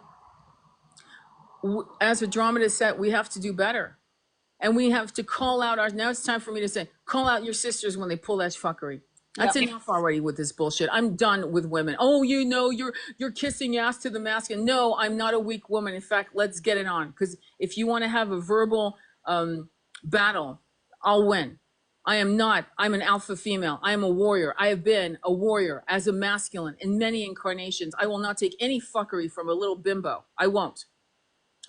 as a dramatist said, we have to do better. And we have to call out now it's time for me to say, call out your sisters when they pull that fuckery. That's enough already with this bullshit. I'm done with women. Oh, you know, you're kissing ass to the masculine. No, I'm not a weak woman. In fact, let's get it on. Because if you want to have a verbal battle, I'll win. I'm an alpha female. I am a warrior. I have been a warrior as a masculine in many incarnations. I will not take any fuckery from a little bimbo. I won't.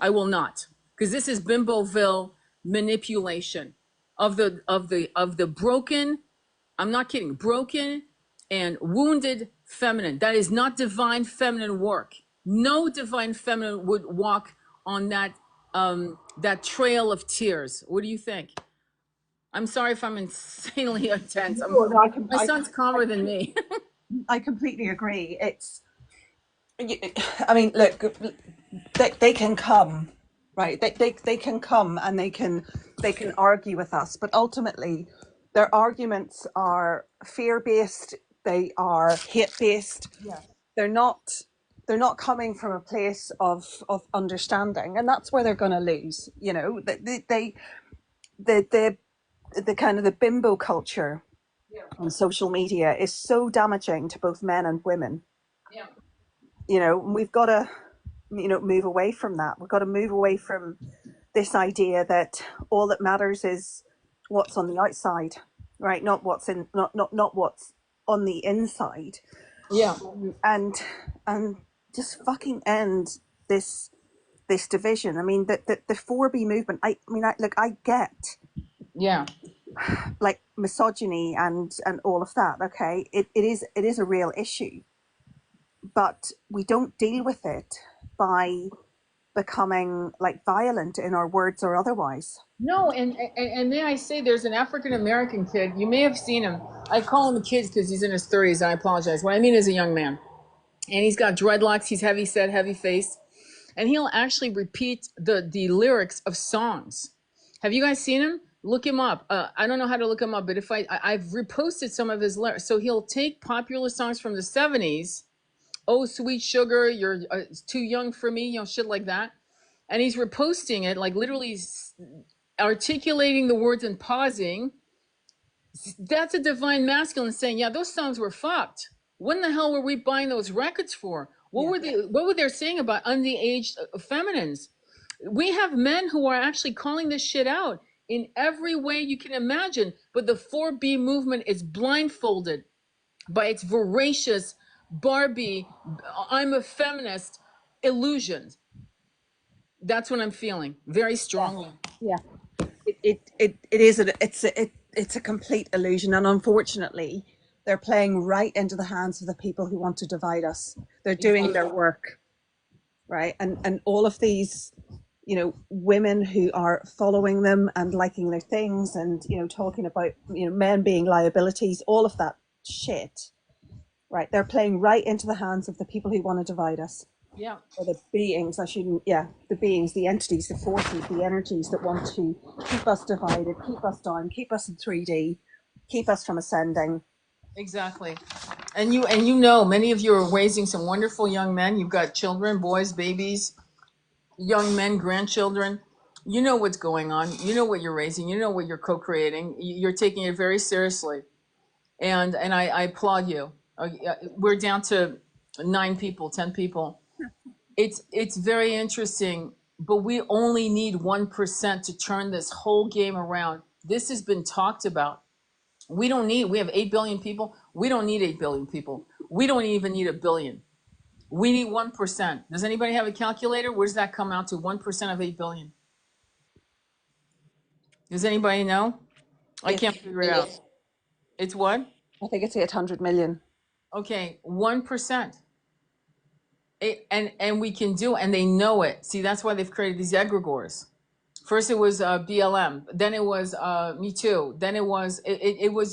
I will not. Because this is bimboville manipulation of the broken, I'm not kidding, broken and wounded feminine. That is not divine feminine work. No divine feminine would walk on that trail of tears. What do you think? I'm sorry if I'm insanely intense. My son's calmer than me. I completely agree. I mean, look, they can come right? They can come and they can argue with us, but ultimately their arguments are fear-based, they are hate-based. Yeah. They're not they're not coming from a place of understanding, and that's where they're going to lose. You know, the kind of the bimbo culture Yeah. on social media is so damaging to both men and women. Yeah. You know, we've got to, you know, move away from that. We've got to move away from this idea that all that matters is what's on the outside, right? Not what's in, not what's on the inside. Yeah. And and just fucking end this this division. I mean, the 4B movement. I mean, I get Yeah. like misogyny and all of that. Okay, it is a real issue, but we don't deal with it by becoming like violent in our words or otherwise. No, and may I say, there's an African American kid. You may have seen him. I call him a kid because he's in his 30s. I apologize. What I mean is a young man, and he's got dreadlocks. He's heavy set, heavy face, and he'll actually repeat the lyrics of songs. Have you guys seen him? Look him up. I don't know how to look him up, but if I've reposted some of his lyrics. So he'll take popular songs from the 70s. Oh, sweet sugar, you're too young for me, you know, shit like that. And he's reposting it, like literally articulating the words and pausing. That's a divine masculine saying, yeah, those songs were fucked. When the hell were we buying those records for? What Yeah. were they, what were they saying about underage feminines? We have men who are actually calling this shit out in every way you can imagine, but the 4B movement is blindfolded by its voracious Barbie, I'm a feminist illusions. That's what I'm feeling very Yeah. strongly. Yeah. It is it's a complete illusion, and unfortunately they're playing right into the hands of the people who want to divide us. They're doing Exactly. their work, right? And all of these, you know, women who are following them and liking their things and, you know, talking about, you know, men being liabilities, all of that shit, right? They're playing right into the hands of the people who want to divide us. Yeah. Or the beings, I shouldn't, yeah, the beings, the entities, the forces, the energies that want to keep us divided, keep us down, keep us in 3D, keep us from ascending. Exactly. And you know, many of you are raising some wonderful young men. You've got children, boys, babies, young men, grandchildren. You know what's going on. You know what you're raising. You know what you're co-creating. You're taking it very seriously, and I applaud you. We're down to 9 people, 10 people. It's very interesting, but we only need 1% to turn this whole game around. This has been talked about. We have 8 billion people. We don't need 8 billion people. We don't even need a billion. We need 1%. Does anybody have a calculator? Where does that come out to? 1% of 8 billion. Does anybody know? I It's, can't figure it out. It's what? I think it's 800 million. Okay, 1%. And we can do it, and they know it. See, that's why they've created these egregores. First it was BLM, then it was Me Too, then it was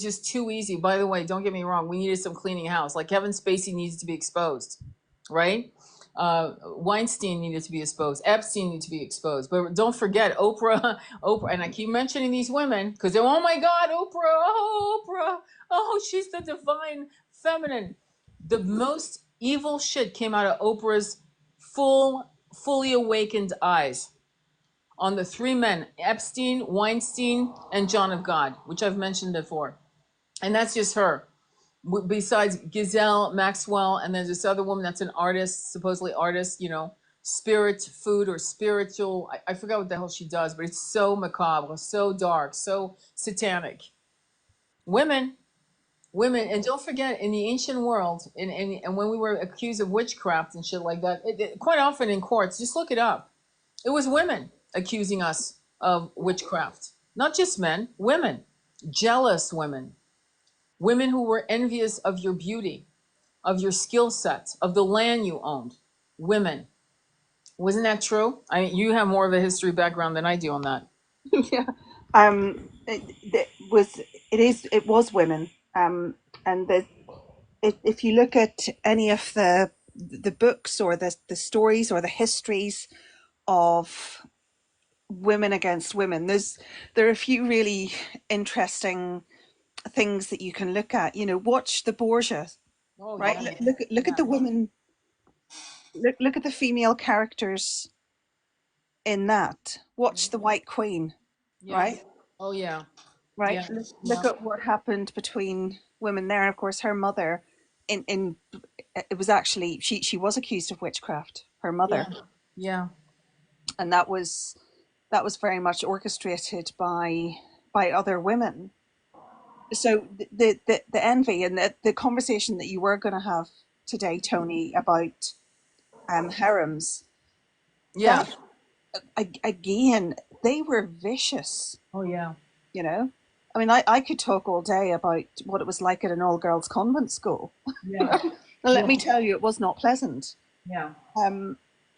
just too easy. By the way, don't get me wrong, we needed some cleaning house. Like Kevin Spacey needs to be exposed, right? Weinstein needed to be exposed. Epstein needed to be exposed. But don't forget Oprah, Oprah, and I keep mentioning these women because they're, oh my God, Oprah, oh, she's the divine feminine. The most evil shit came out of Oprah's fully awakened eyes on the 3 men, Epstein, Weinstein, and John of God, which I've mentioned before. And that's just her. Besides Giselle, Maxwell, and there's this other woman that's an artist, supposedly artist, you know, spirit, food, or spiritual. I forgot what the hell she does, but it's so macabre, so dark, so satanic. Women, women, and don't forget, in the ancient world, and when we were accused of witchcraft and shit like that, quite often in courts, just look it up, it was women accusing us of witchcraft. Not just men, women. Jealous women. Women who were envious of your beauty, of your skill set, of the land you owned. Women. Wasn't that true? You have more of a history background than I do on that. Yeah. It was, it was women. And if you look at any of the books or the stories or the histories of women against women. There are a few really interesting things that you can look at. You know, watch the Borgia, Oh right? yeah, Look at yeah. the women. Look at the female characters in that. Watch Mhm. the White Queen, Yeah. right? Oh yeah, Right. yeah, Look yeah, at what happened between women there. And of course, her mother, in it was actually she was accused of witchcraft. Her yeah, mother, yeah, and that was very much orchestrated by other women. So the envy and the conversation that you were going to have today, Tony, about harems, yeah. that again, they were vicious. Oh yeah, You know, I mean, I could talk all day about what it was like at an all girls convent school. yeah, Now, let yeah, me tell you, it was not pleasant. yeah. Um,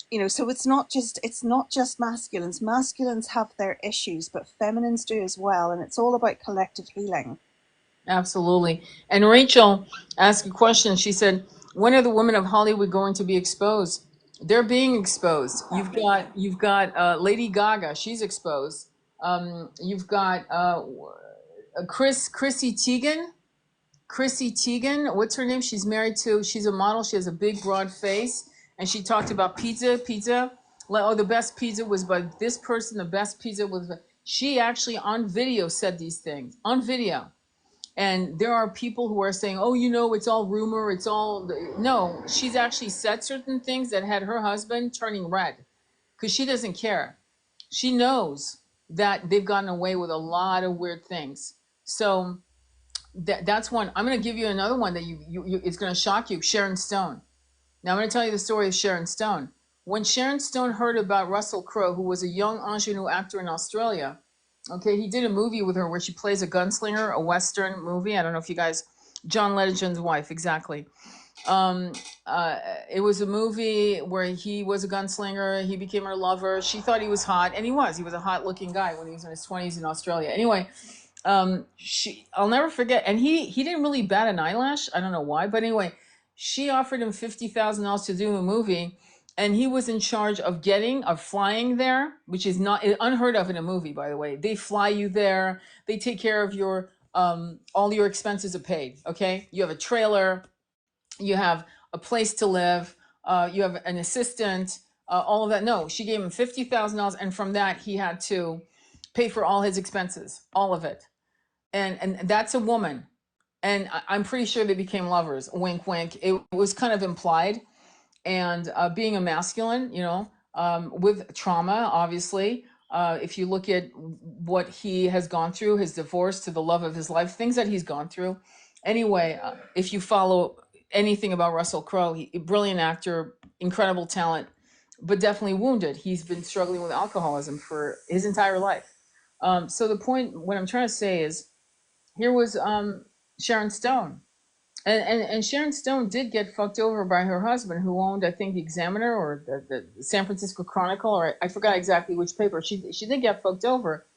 you know, so it's not just masculines. Masculines have their issues, but feminines do as well, and it's all about collective healing. Absolutely. And Rachel asked a question. She said, "When are the women of Hollywood going to be exposed?" They're being exposed. You've got Lady Gaga. She's exposed. You've got Chrissy Teigen. Chrissy Teigen, what's her name? She's married to. She's a model. She has a big, broad face, and she talked about pizza. Pizza. Like, oh, the best pizza was by this person. The best pizza was. She actually on video said these things on video, and there are people who are saying, "Oh, you know, it's all rumor. It's all no." She's actually said certain things that had her husband turning red because she doesn't care. She knows that they've gotten away with a lot of weird things. So that's one. I'm going to give you another one that you it's going to shock you. Sharon Stone. Now I'm going to tell you the story of Sharon Stone. When Sharon Stone heard about Russell Crowe, who was a young ingenue actor in Australia, okay, he did a movie with her where she plays a gunslinger, a Western movie. I don't know if you guys, John Legend's wife, exactly. Um, uh, it was a movie where he was a gunslinger. He became her lover. She thought he was hot, and he was. He was a hot-looking guy when he was in his 20s in Australia. Anyway, I'll never forget, and he didn't really bat an eyelash. I don't know why, but anyway, she offered him $50,000 to do a movie, and he was in charge of flying there, which is not unheard of in a movie, by the way. They fly you there. They take care of your all your expenses are paid. Okay, you have a trailer, you have a place to live, you have an assistant, all of that. No, she gave him $50,000, and from that he had to pay for all his expenses, all of it. And that's a woman, and I'm pretty sure they became lovers. Wink, wink. It was kind of implied, and being a masculine, with trauma, obviously. If you look at what he has gone through, his divorce to the love of his life, things that he's gone through. Anyway, if you follow anything about Russell Crowe, brilliant actor, incredible talent, but definitely wounded. He's been struggling with alcoholism for his entire life. So the point, what I'm trying to say is, here was Sharon Stone. And Sharon Stone did get fucked over by her husband, who owned, I think, the Examiner or the San Francisco Chronicle, or I forgot exactly which paper. She did get fucked over,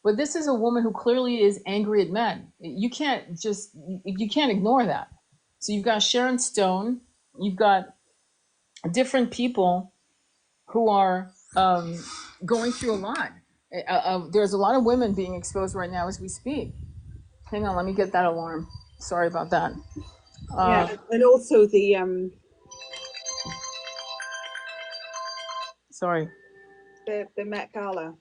but this is a woman who clearly is angry at men. You can't ignore that. So you've got Sharon Stone, you've got different people who are going through a lot. There's a lot of women being exposed right now as we speak. Hang on, let me get that alarm. Sorry about that. Yeah, Uh, and also Sorry. the Met Gala.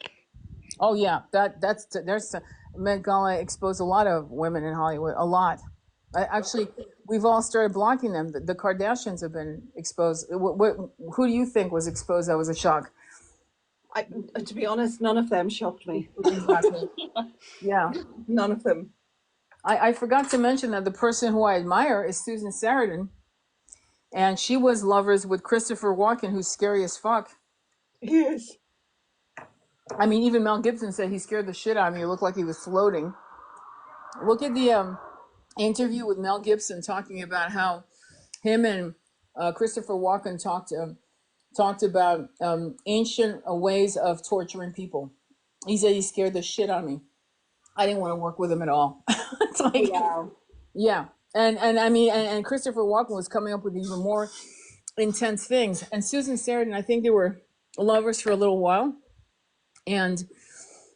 Oh yeah, there's Met Gala exposed a lot of women in Hollywood. A lot. Actually, we've all started blocking them. The Kardashians have been exposed. Who do you think was exposed? That was a shock. I, to be honest, none of them shocked me. Exactly. Yeah. None of them. I forgot to mention that the person who I admire is Susan Sarandon, and she was lovers with Christopher Walken, who's scary as fuck. Yes. I mean, even Mel Gibson said he scared the shit out of me. He looked like he was floating. Look at the interview with Mel Gibson talking about how him and Christopher Walken talked about ancient ways of torturing people. He said he scared the shit out of me. I didn't want to work with him at all. It's Oh, like, wow. yeah, and I mean, and Christopher Walken was coming up with even more intense things. And Susan Sarandon, I think they were lovers for a little while, And,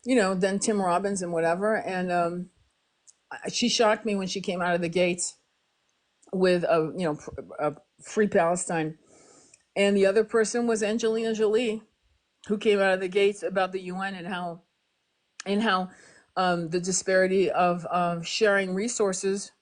you know, then Tim Robbins and whatever. And she shocked me when she came out of the gates with a, you know, a free Palestine. And the other person was Angelina Jolie, who came out of the gates about the UN and how the disparity of sharing resources.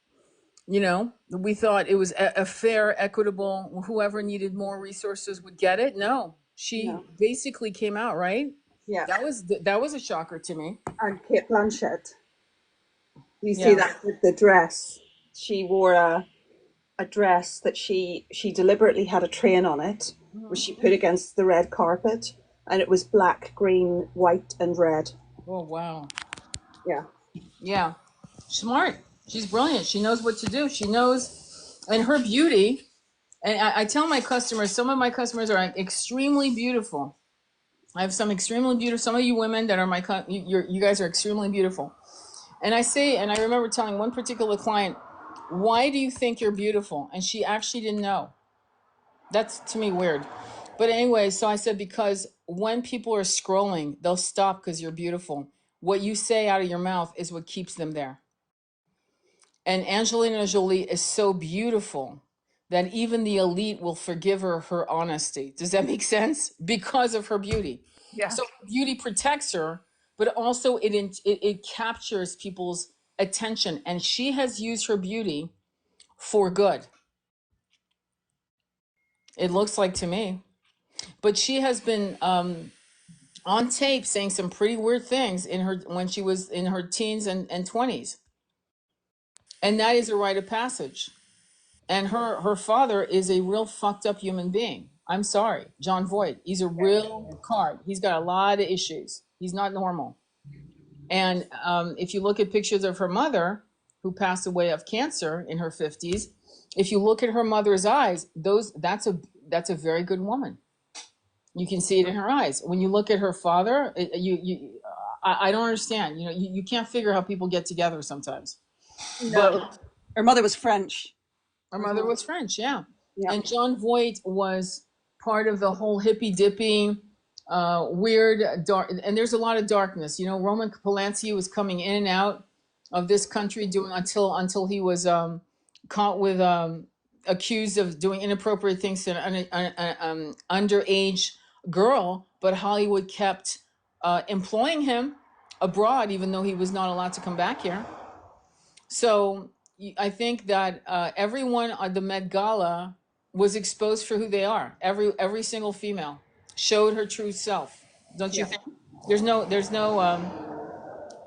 You know, we thought it was a fair, equitable. Whoever needed more resources would get it. No, she No. basically came out right. Yeah. That was a shocker to me. And Kate Blanchett, you see Yeah. that with the dress. She wore a dress that she deliberately had a train on it, which she put against the red carpet, and it was black, green, white, and red. Oh wow. Yeah. Yeah. Smart. She's brilliant. She knows what to do. She knows, and her beauty. And I tell my customers, some of my customers are extremely beautiful. I have some extremely beautiful. Some of you women that are you guys are extremely beautiful. And I say, and I remember telling one particular client, "Why do you think you're beautiful?" And she actually didn't know. That's to me weird. But anyway, so I said, because when people are scrolling, they'll stop because you're beautiful. What you say out of your mouth is what keeps them there. And Angelina Jolie is so beautiful that even the elite will forgive her honesty. Does that make sense? Because of her beauty. Yeah. So beauty protects her, but also it captures people's attention. And she has used her beauty for good. It looks like to me. But she has been on tape saying some pretty weird things in her when she was in her teens and 20s. And that is a rite of passage. And her father is a real fucked up human being. I'm sorry, John Voight. He's a real card. He's got a lot of issues. He's not normal. And if you look at pictures of her mother, who passed away of cancer in her 50s, if you look at her mother's eyes, that's a very good woman. You can see it in her eyes. When you look at her father, I don't understand. You know, you can't figure how people get together sometimes. But No. Her mother was French. her mother was French, yeah. Yeah. And John Voight was part of the whole hippy dippy, weird, dark. And there's a lot of darkness. You know, Roman Polanski was coming in and out of this country doing until he was caught with accused of doing inappropriate things to an underage girl. But Hollywood kept employing him abroad, even though he was not allowed to come back here. So I think that everyone at the Met Gala was exposed for who they are. Every single female showed her true self. Don't you Yeah. think? There's no.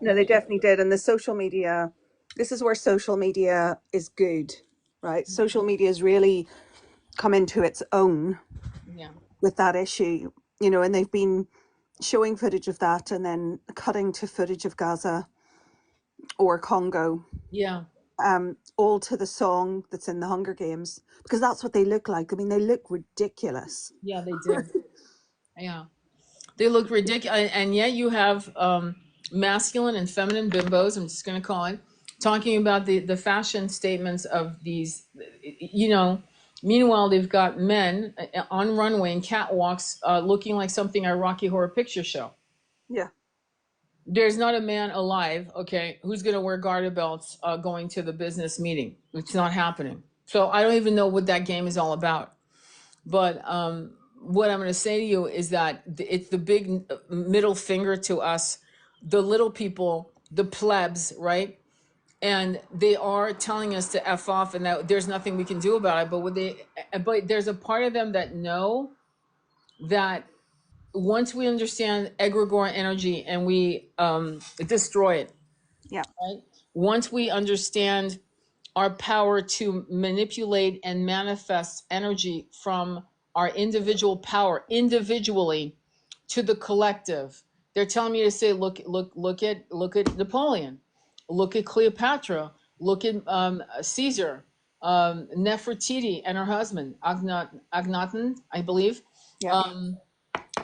No, they definitely did. And the social media, this is where social media is good, right? Social media has really come into its own Yeah. with that issue, you know, and they've been showing footage of that and then cutting to footage of Gaza or Congo, Yeah. all to the song that's in the Hunger Games, because that's what they look like. I mean, they look ridiculous. Yeah, they do. Yeah, they look ridiculous, and yet you have masculine and feminine bimbos. I'm just going to call it, talking about the fashion statements of these. You know, meanwhile they've got men on runway and catwalks looking like something at a Rocky Horror Picture Show. Yeah. There's not a man alive, okay, who's going to wear garter belts going to the business meeting. It's not happening. So I don't even know what that game is all about. But what I'm going to say to you is that it's the big middle finger to us, the little people, the plebs, right? And they are telling us to F off and that there's nothing we can do about it. But there's a part of them that know that once we understand egregore energy and we destroy it, Yeah. right? Once we understand our power to manipulate and manifest energy from our individual power individually to the collective. They're telling me to say, look at Napoleon, look at Cleopatra, look at Caesar, Nefertiti and her husband Akhenaten, I believe. Yeah.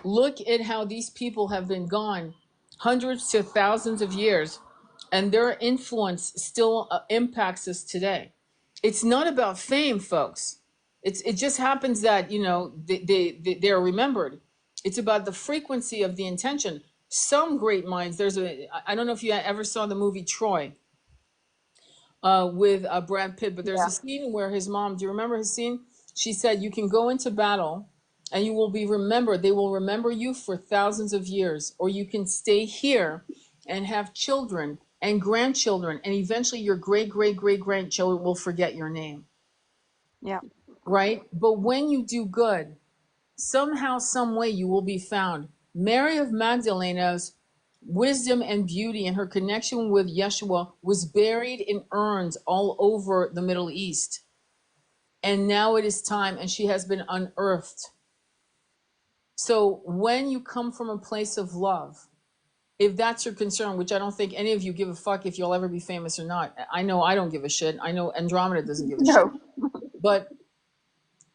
Look at how these people have been gone hundreds to thousands of years, and their influence still impacts us today. It's not about fame, folks. It just happens that, you know, they're remembered. It's about the frequency of the intention. some great minds. I don't know if you ever saw the movie Troy with Brad Pitt, but there's Yeah. a scene where his mom, do you remember his scene? She said, you can go into battle and you will be remembered. They will remember you for thousands of years, or you can stay here and have children and grandchildren, and eventually your great, great, great grandchildren will forget your name, Yeah. right? But when you do good, somehow, some way you will be found. Mary of Magdalena's wisdom and beauty and her connection with Yeshua was buried in urns all over the Middle East. And now it is time, and she has been unearthed. So when you come from a place of love, if that's your concern, which I don't think any of you give a fuck if you'll ever be famous or not. I know I don't give a shit. I know Andromeda doesn't give a shit. No. But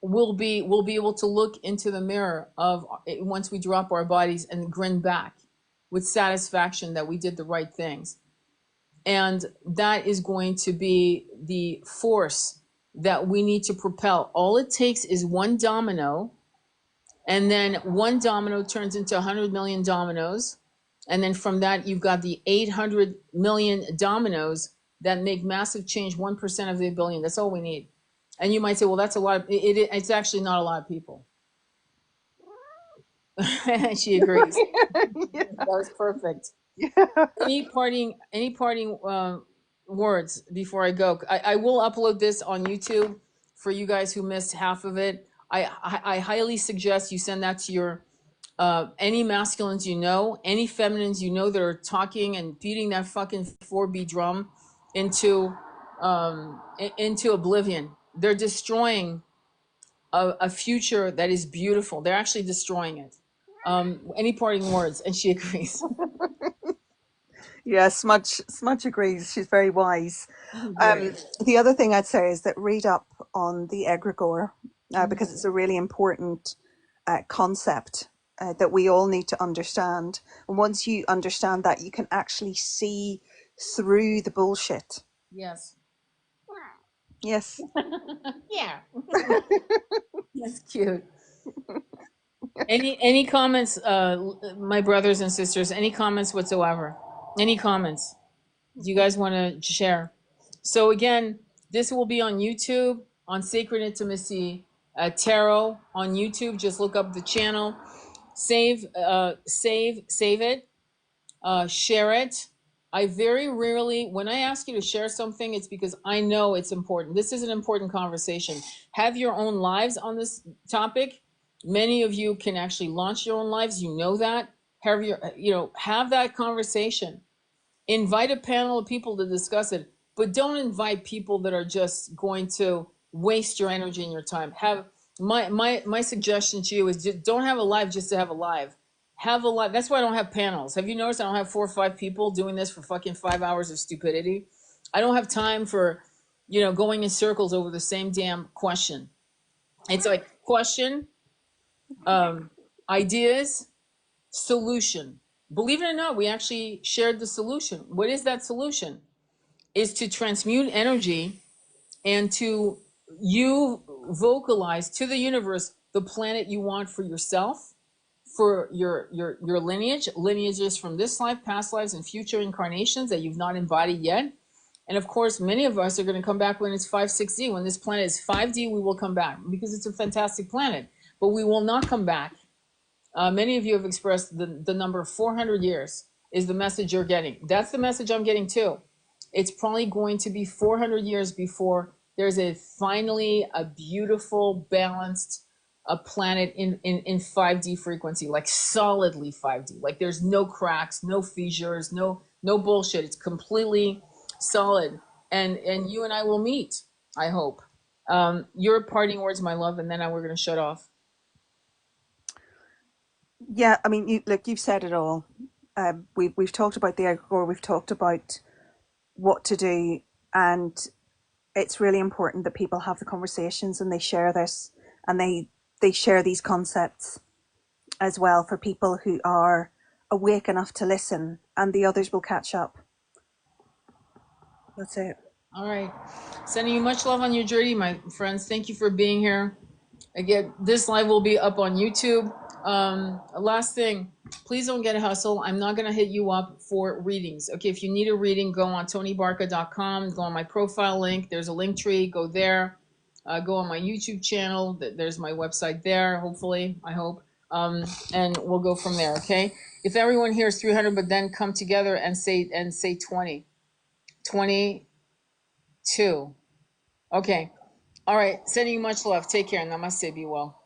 we'll be able to look into the mirror of once we drop our bodies and grin back with satisfaction that we did the right things. And that is going to be the force that we need to propel. All it takes is one domino, and then one domino turns into 100 million dominoes. And then from that, you've got the 800 million dominoes that make massive change, 1% of the billion. That's all we need. And you might say, well, that's a lot. It's actually not a lot of people. She agrees. Yeah. That was perfect. Any parting words before I go? I will upload this on YouTube for you guys who missed half of it. I highly suggest you send that to your any masculines you know, any feminines you know that are talking and beating that fucking 4B drum into into oblivion. They're destroying a future that is beautiful. They're actually destroying it. Any parting words? And she agrees. Yeah, Smudge agrees. She's very wise. Great. The other thing I'd say is that read up on the egregore, because it's a really important concept that we all need to understand. And once you understand that, you can actually see through the bullshit. Yes. Yes. Yeah. That's cute. Any comments, my brothers and sisters? Any comments whatsoever? Any comments? Do you guys want to share? So again, this will be on YouTube on Sacred Intimacy Tarot on YouTube. Just look up the channel, save it, share it. I very rarely, when I ask you to share something, it's because I know it's important. This is an important conversation. Have your own lives on this topic. Many of you can actually launch your own lives. You know that. Have that conversation. Invite a panel of people to discuss it, but don't invite people that are just going to waste your energy and your time. Have my suggestion to you is just don't have a live just to have a live. Have a live. That's why I don't have panels. Have you noticed I don't have 4 or 5 people doing this for fucking 5 hours of stupidity? I don't have time for, going in circles over the same damn question. It's like question, ideas, solution. Believe it or not, we actually shared the solution. What is that solution? Is to transmute energy and to you vocalize to the universe the planet you want for yourself, for your lineages from this life, past lives, and future incarnations that you've not embodied yet. And of course, many of us are going to come back when it's 5-6D. When this planet is 5D, we will come back because it's a fantastic planet. But we will not come back. Many of you have expressed the number 400 years is the message you're getting. That's the message I'm getting too. It's probably going to be 400 years before there's finally a beautiful, balanced planet in 5D frequency, like solidly 5D. Like there's no cracks, no fissures, no bullshit. It's completely solid. And you and I will meet, I hope. Your parting words, my love, and then we're going to shut off. Yeah, I mean, you've said it all. We've talked about the egregore. We've talked about what to do, and it's really important that people have the conversations and they share this, and they share these concepts as well for people who are awake enough to listen, and the others will catch up. That's it. All right. Sending you much love on your journey, my friends. Thank you for being here. Again, this live will be up on YouTube. Last thing, please don't get a hustle. I'm not going to hit you up for readings. Okay, if you need a reading, go on tonybarca.com, go on my profile link. There's a link tree. Go there. Go on my YouTube channel. There's my website there, hopefully, I hope. And we'll go from there, okay? If everyone here is 300, but then come together and say 20. 22. Okay. All right. Sending you much love. Take care. Namaste. Be well.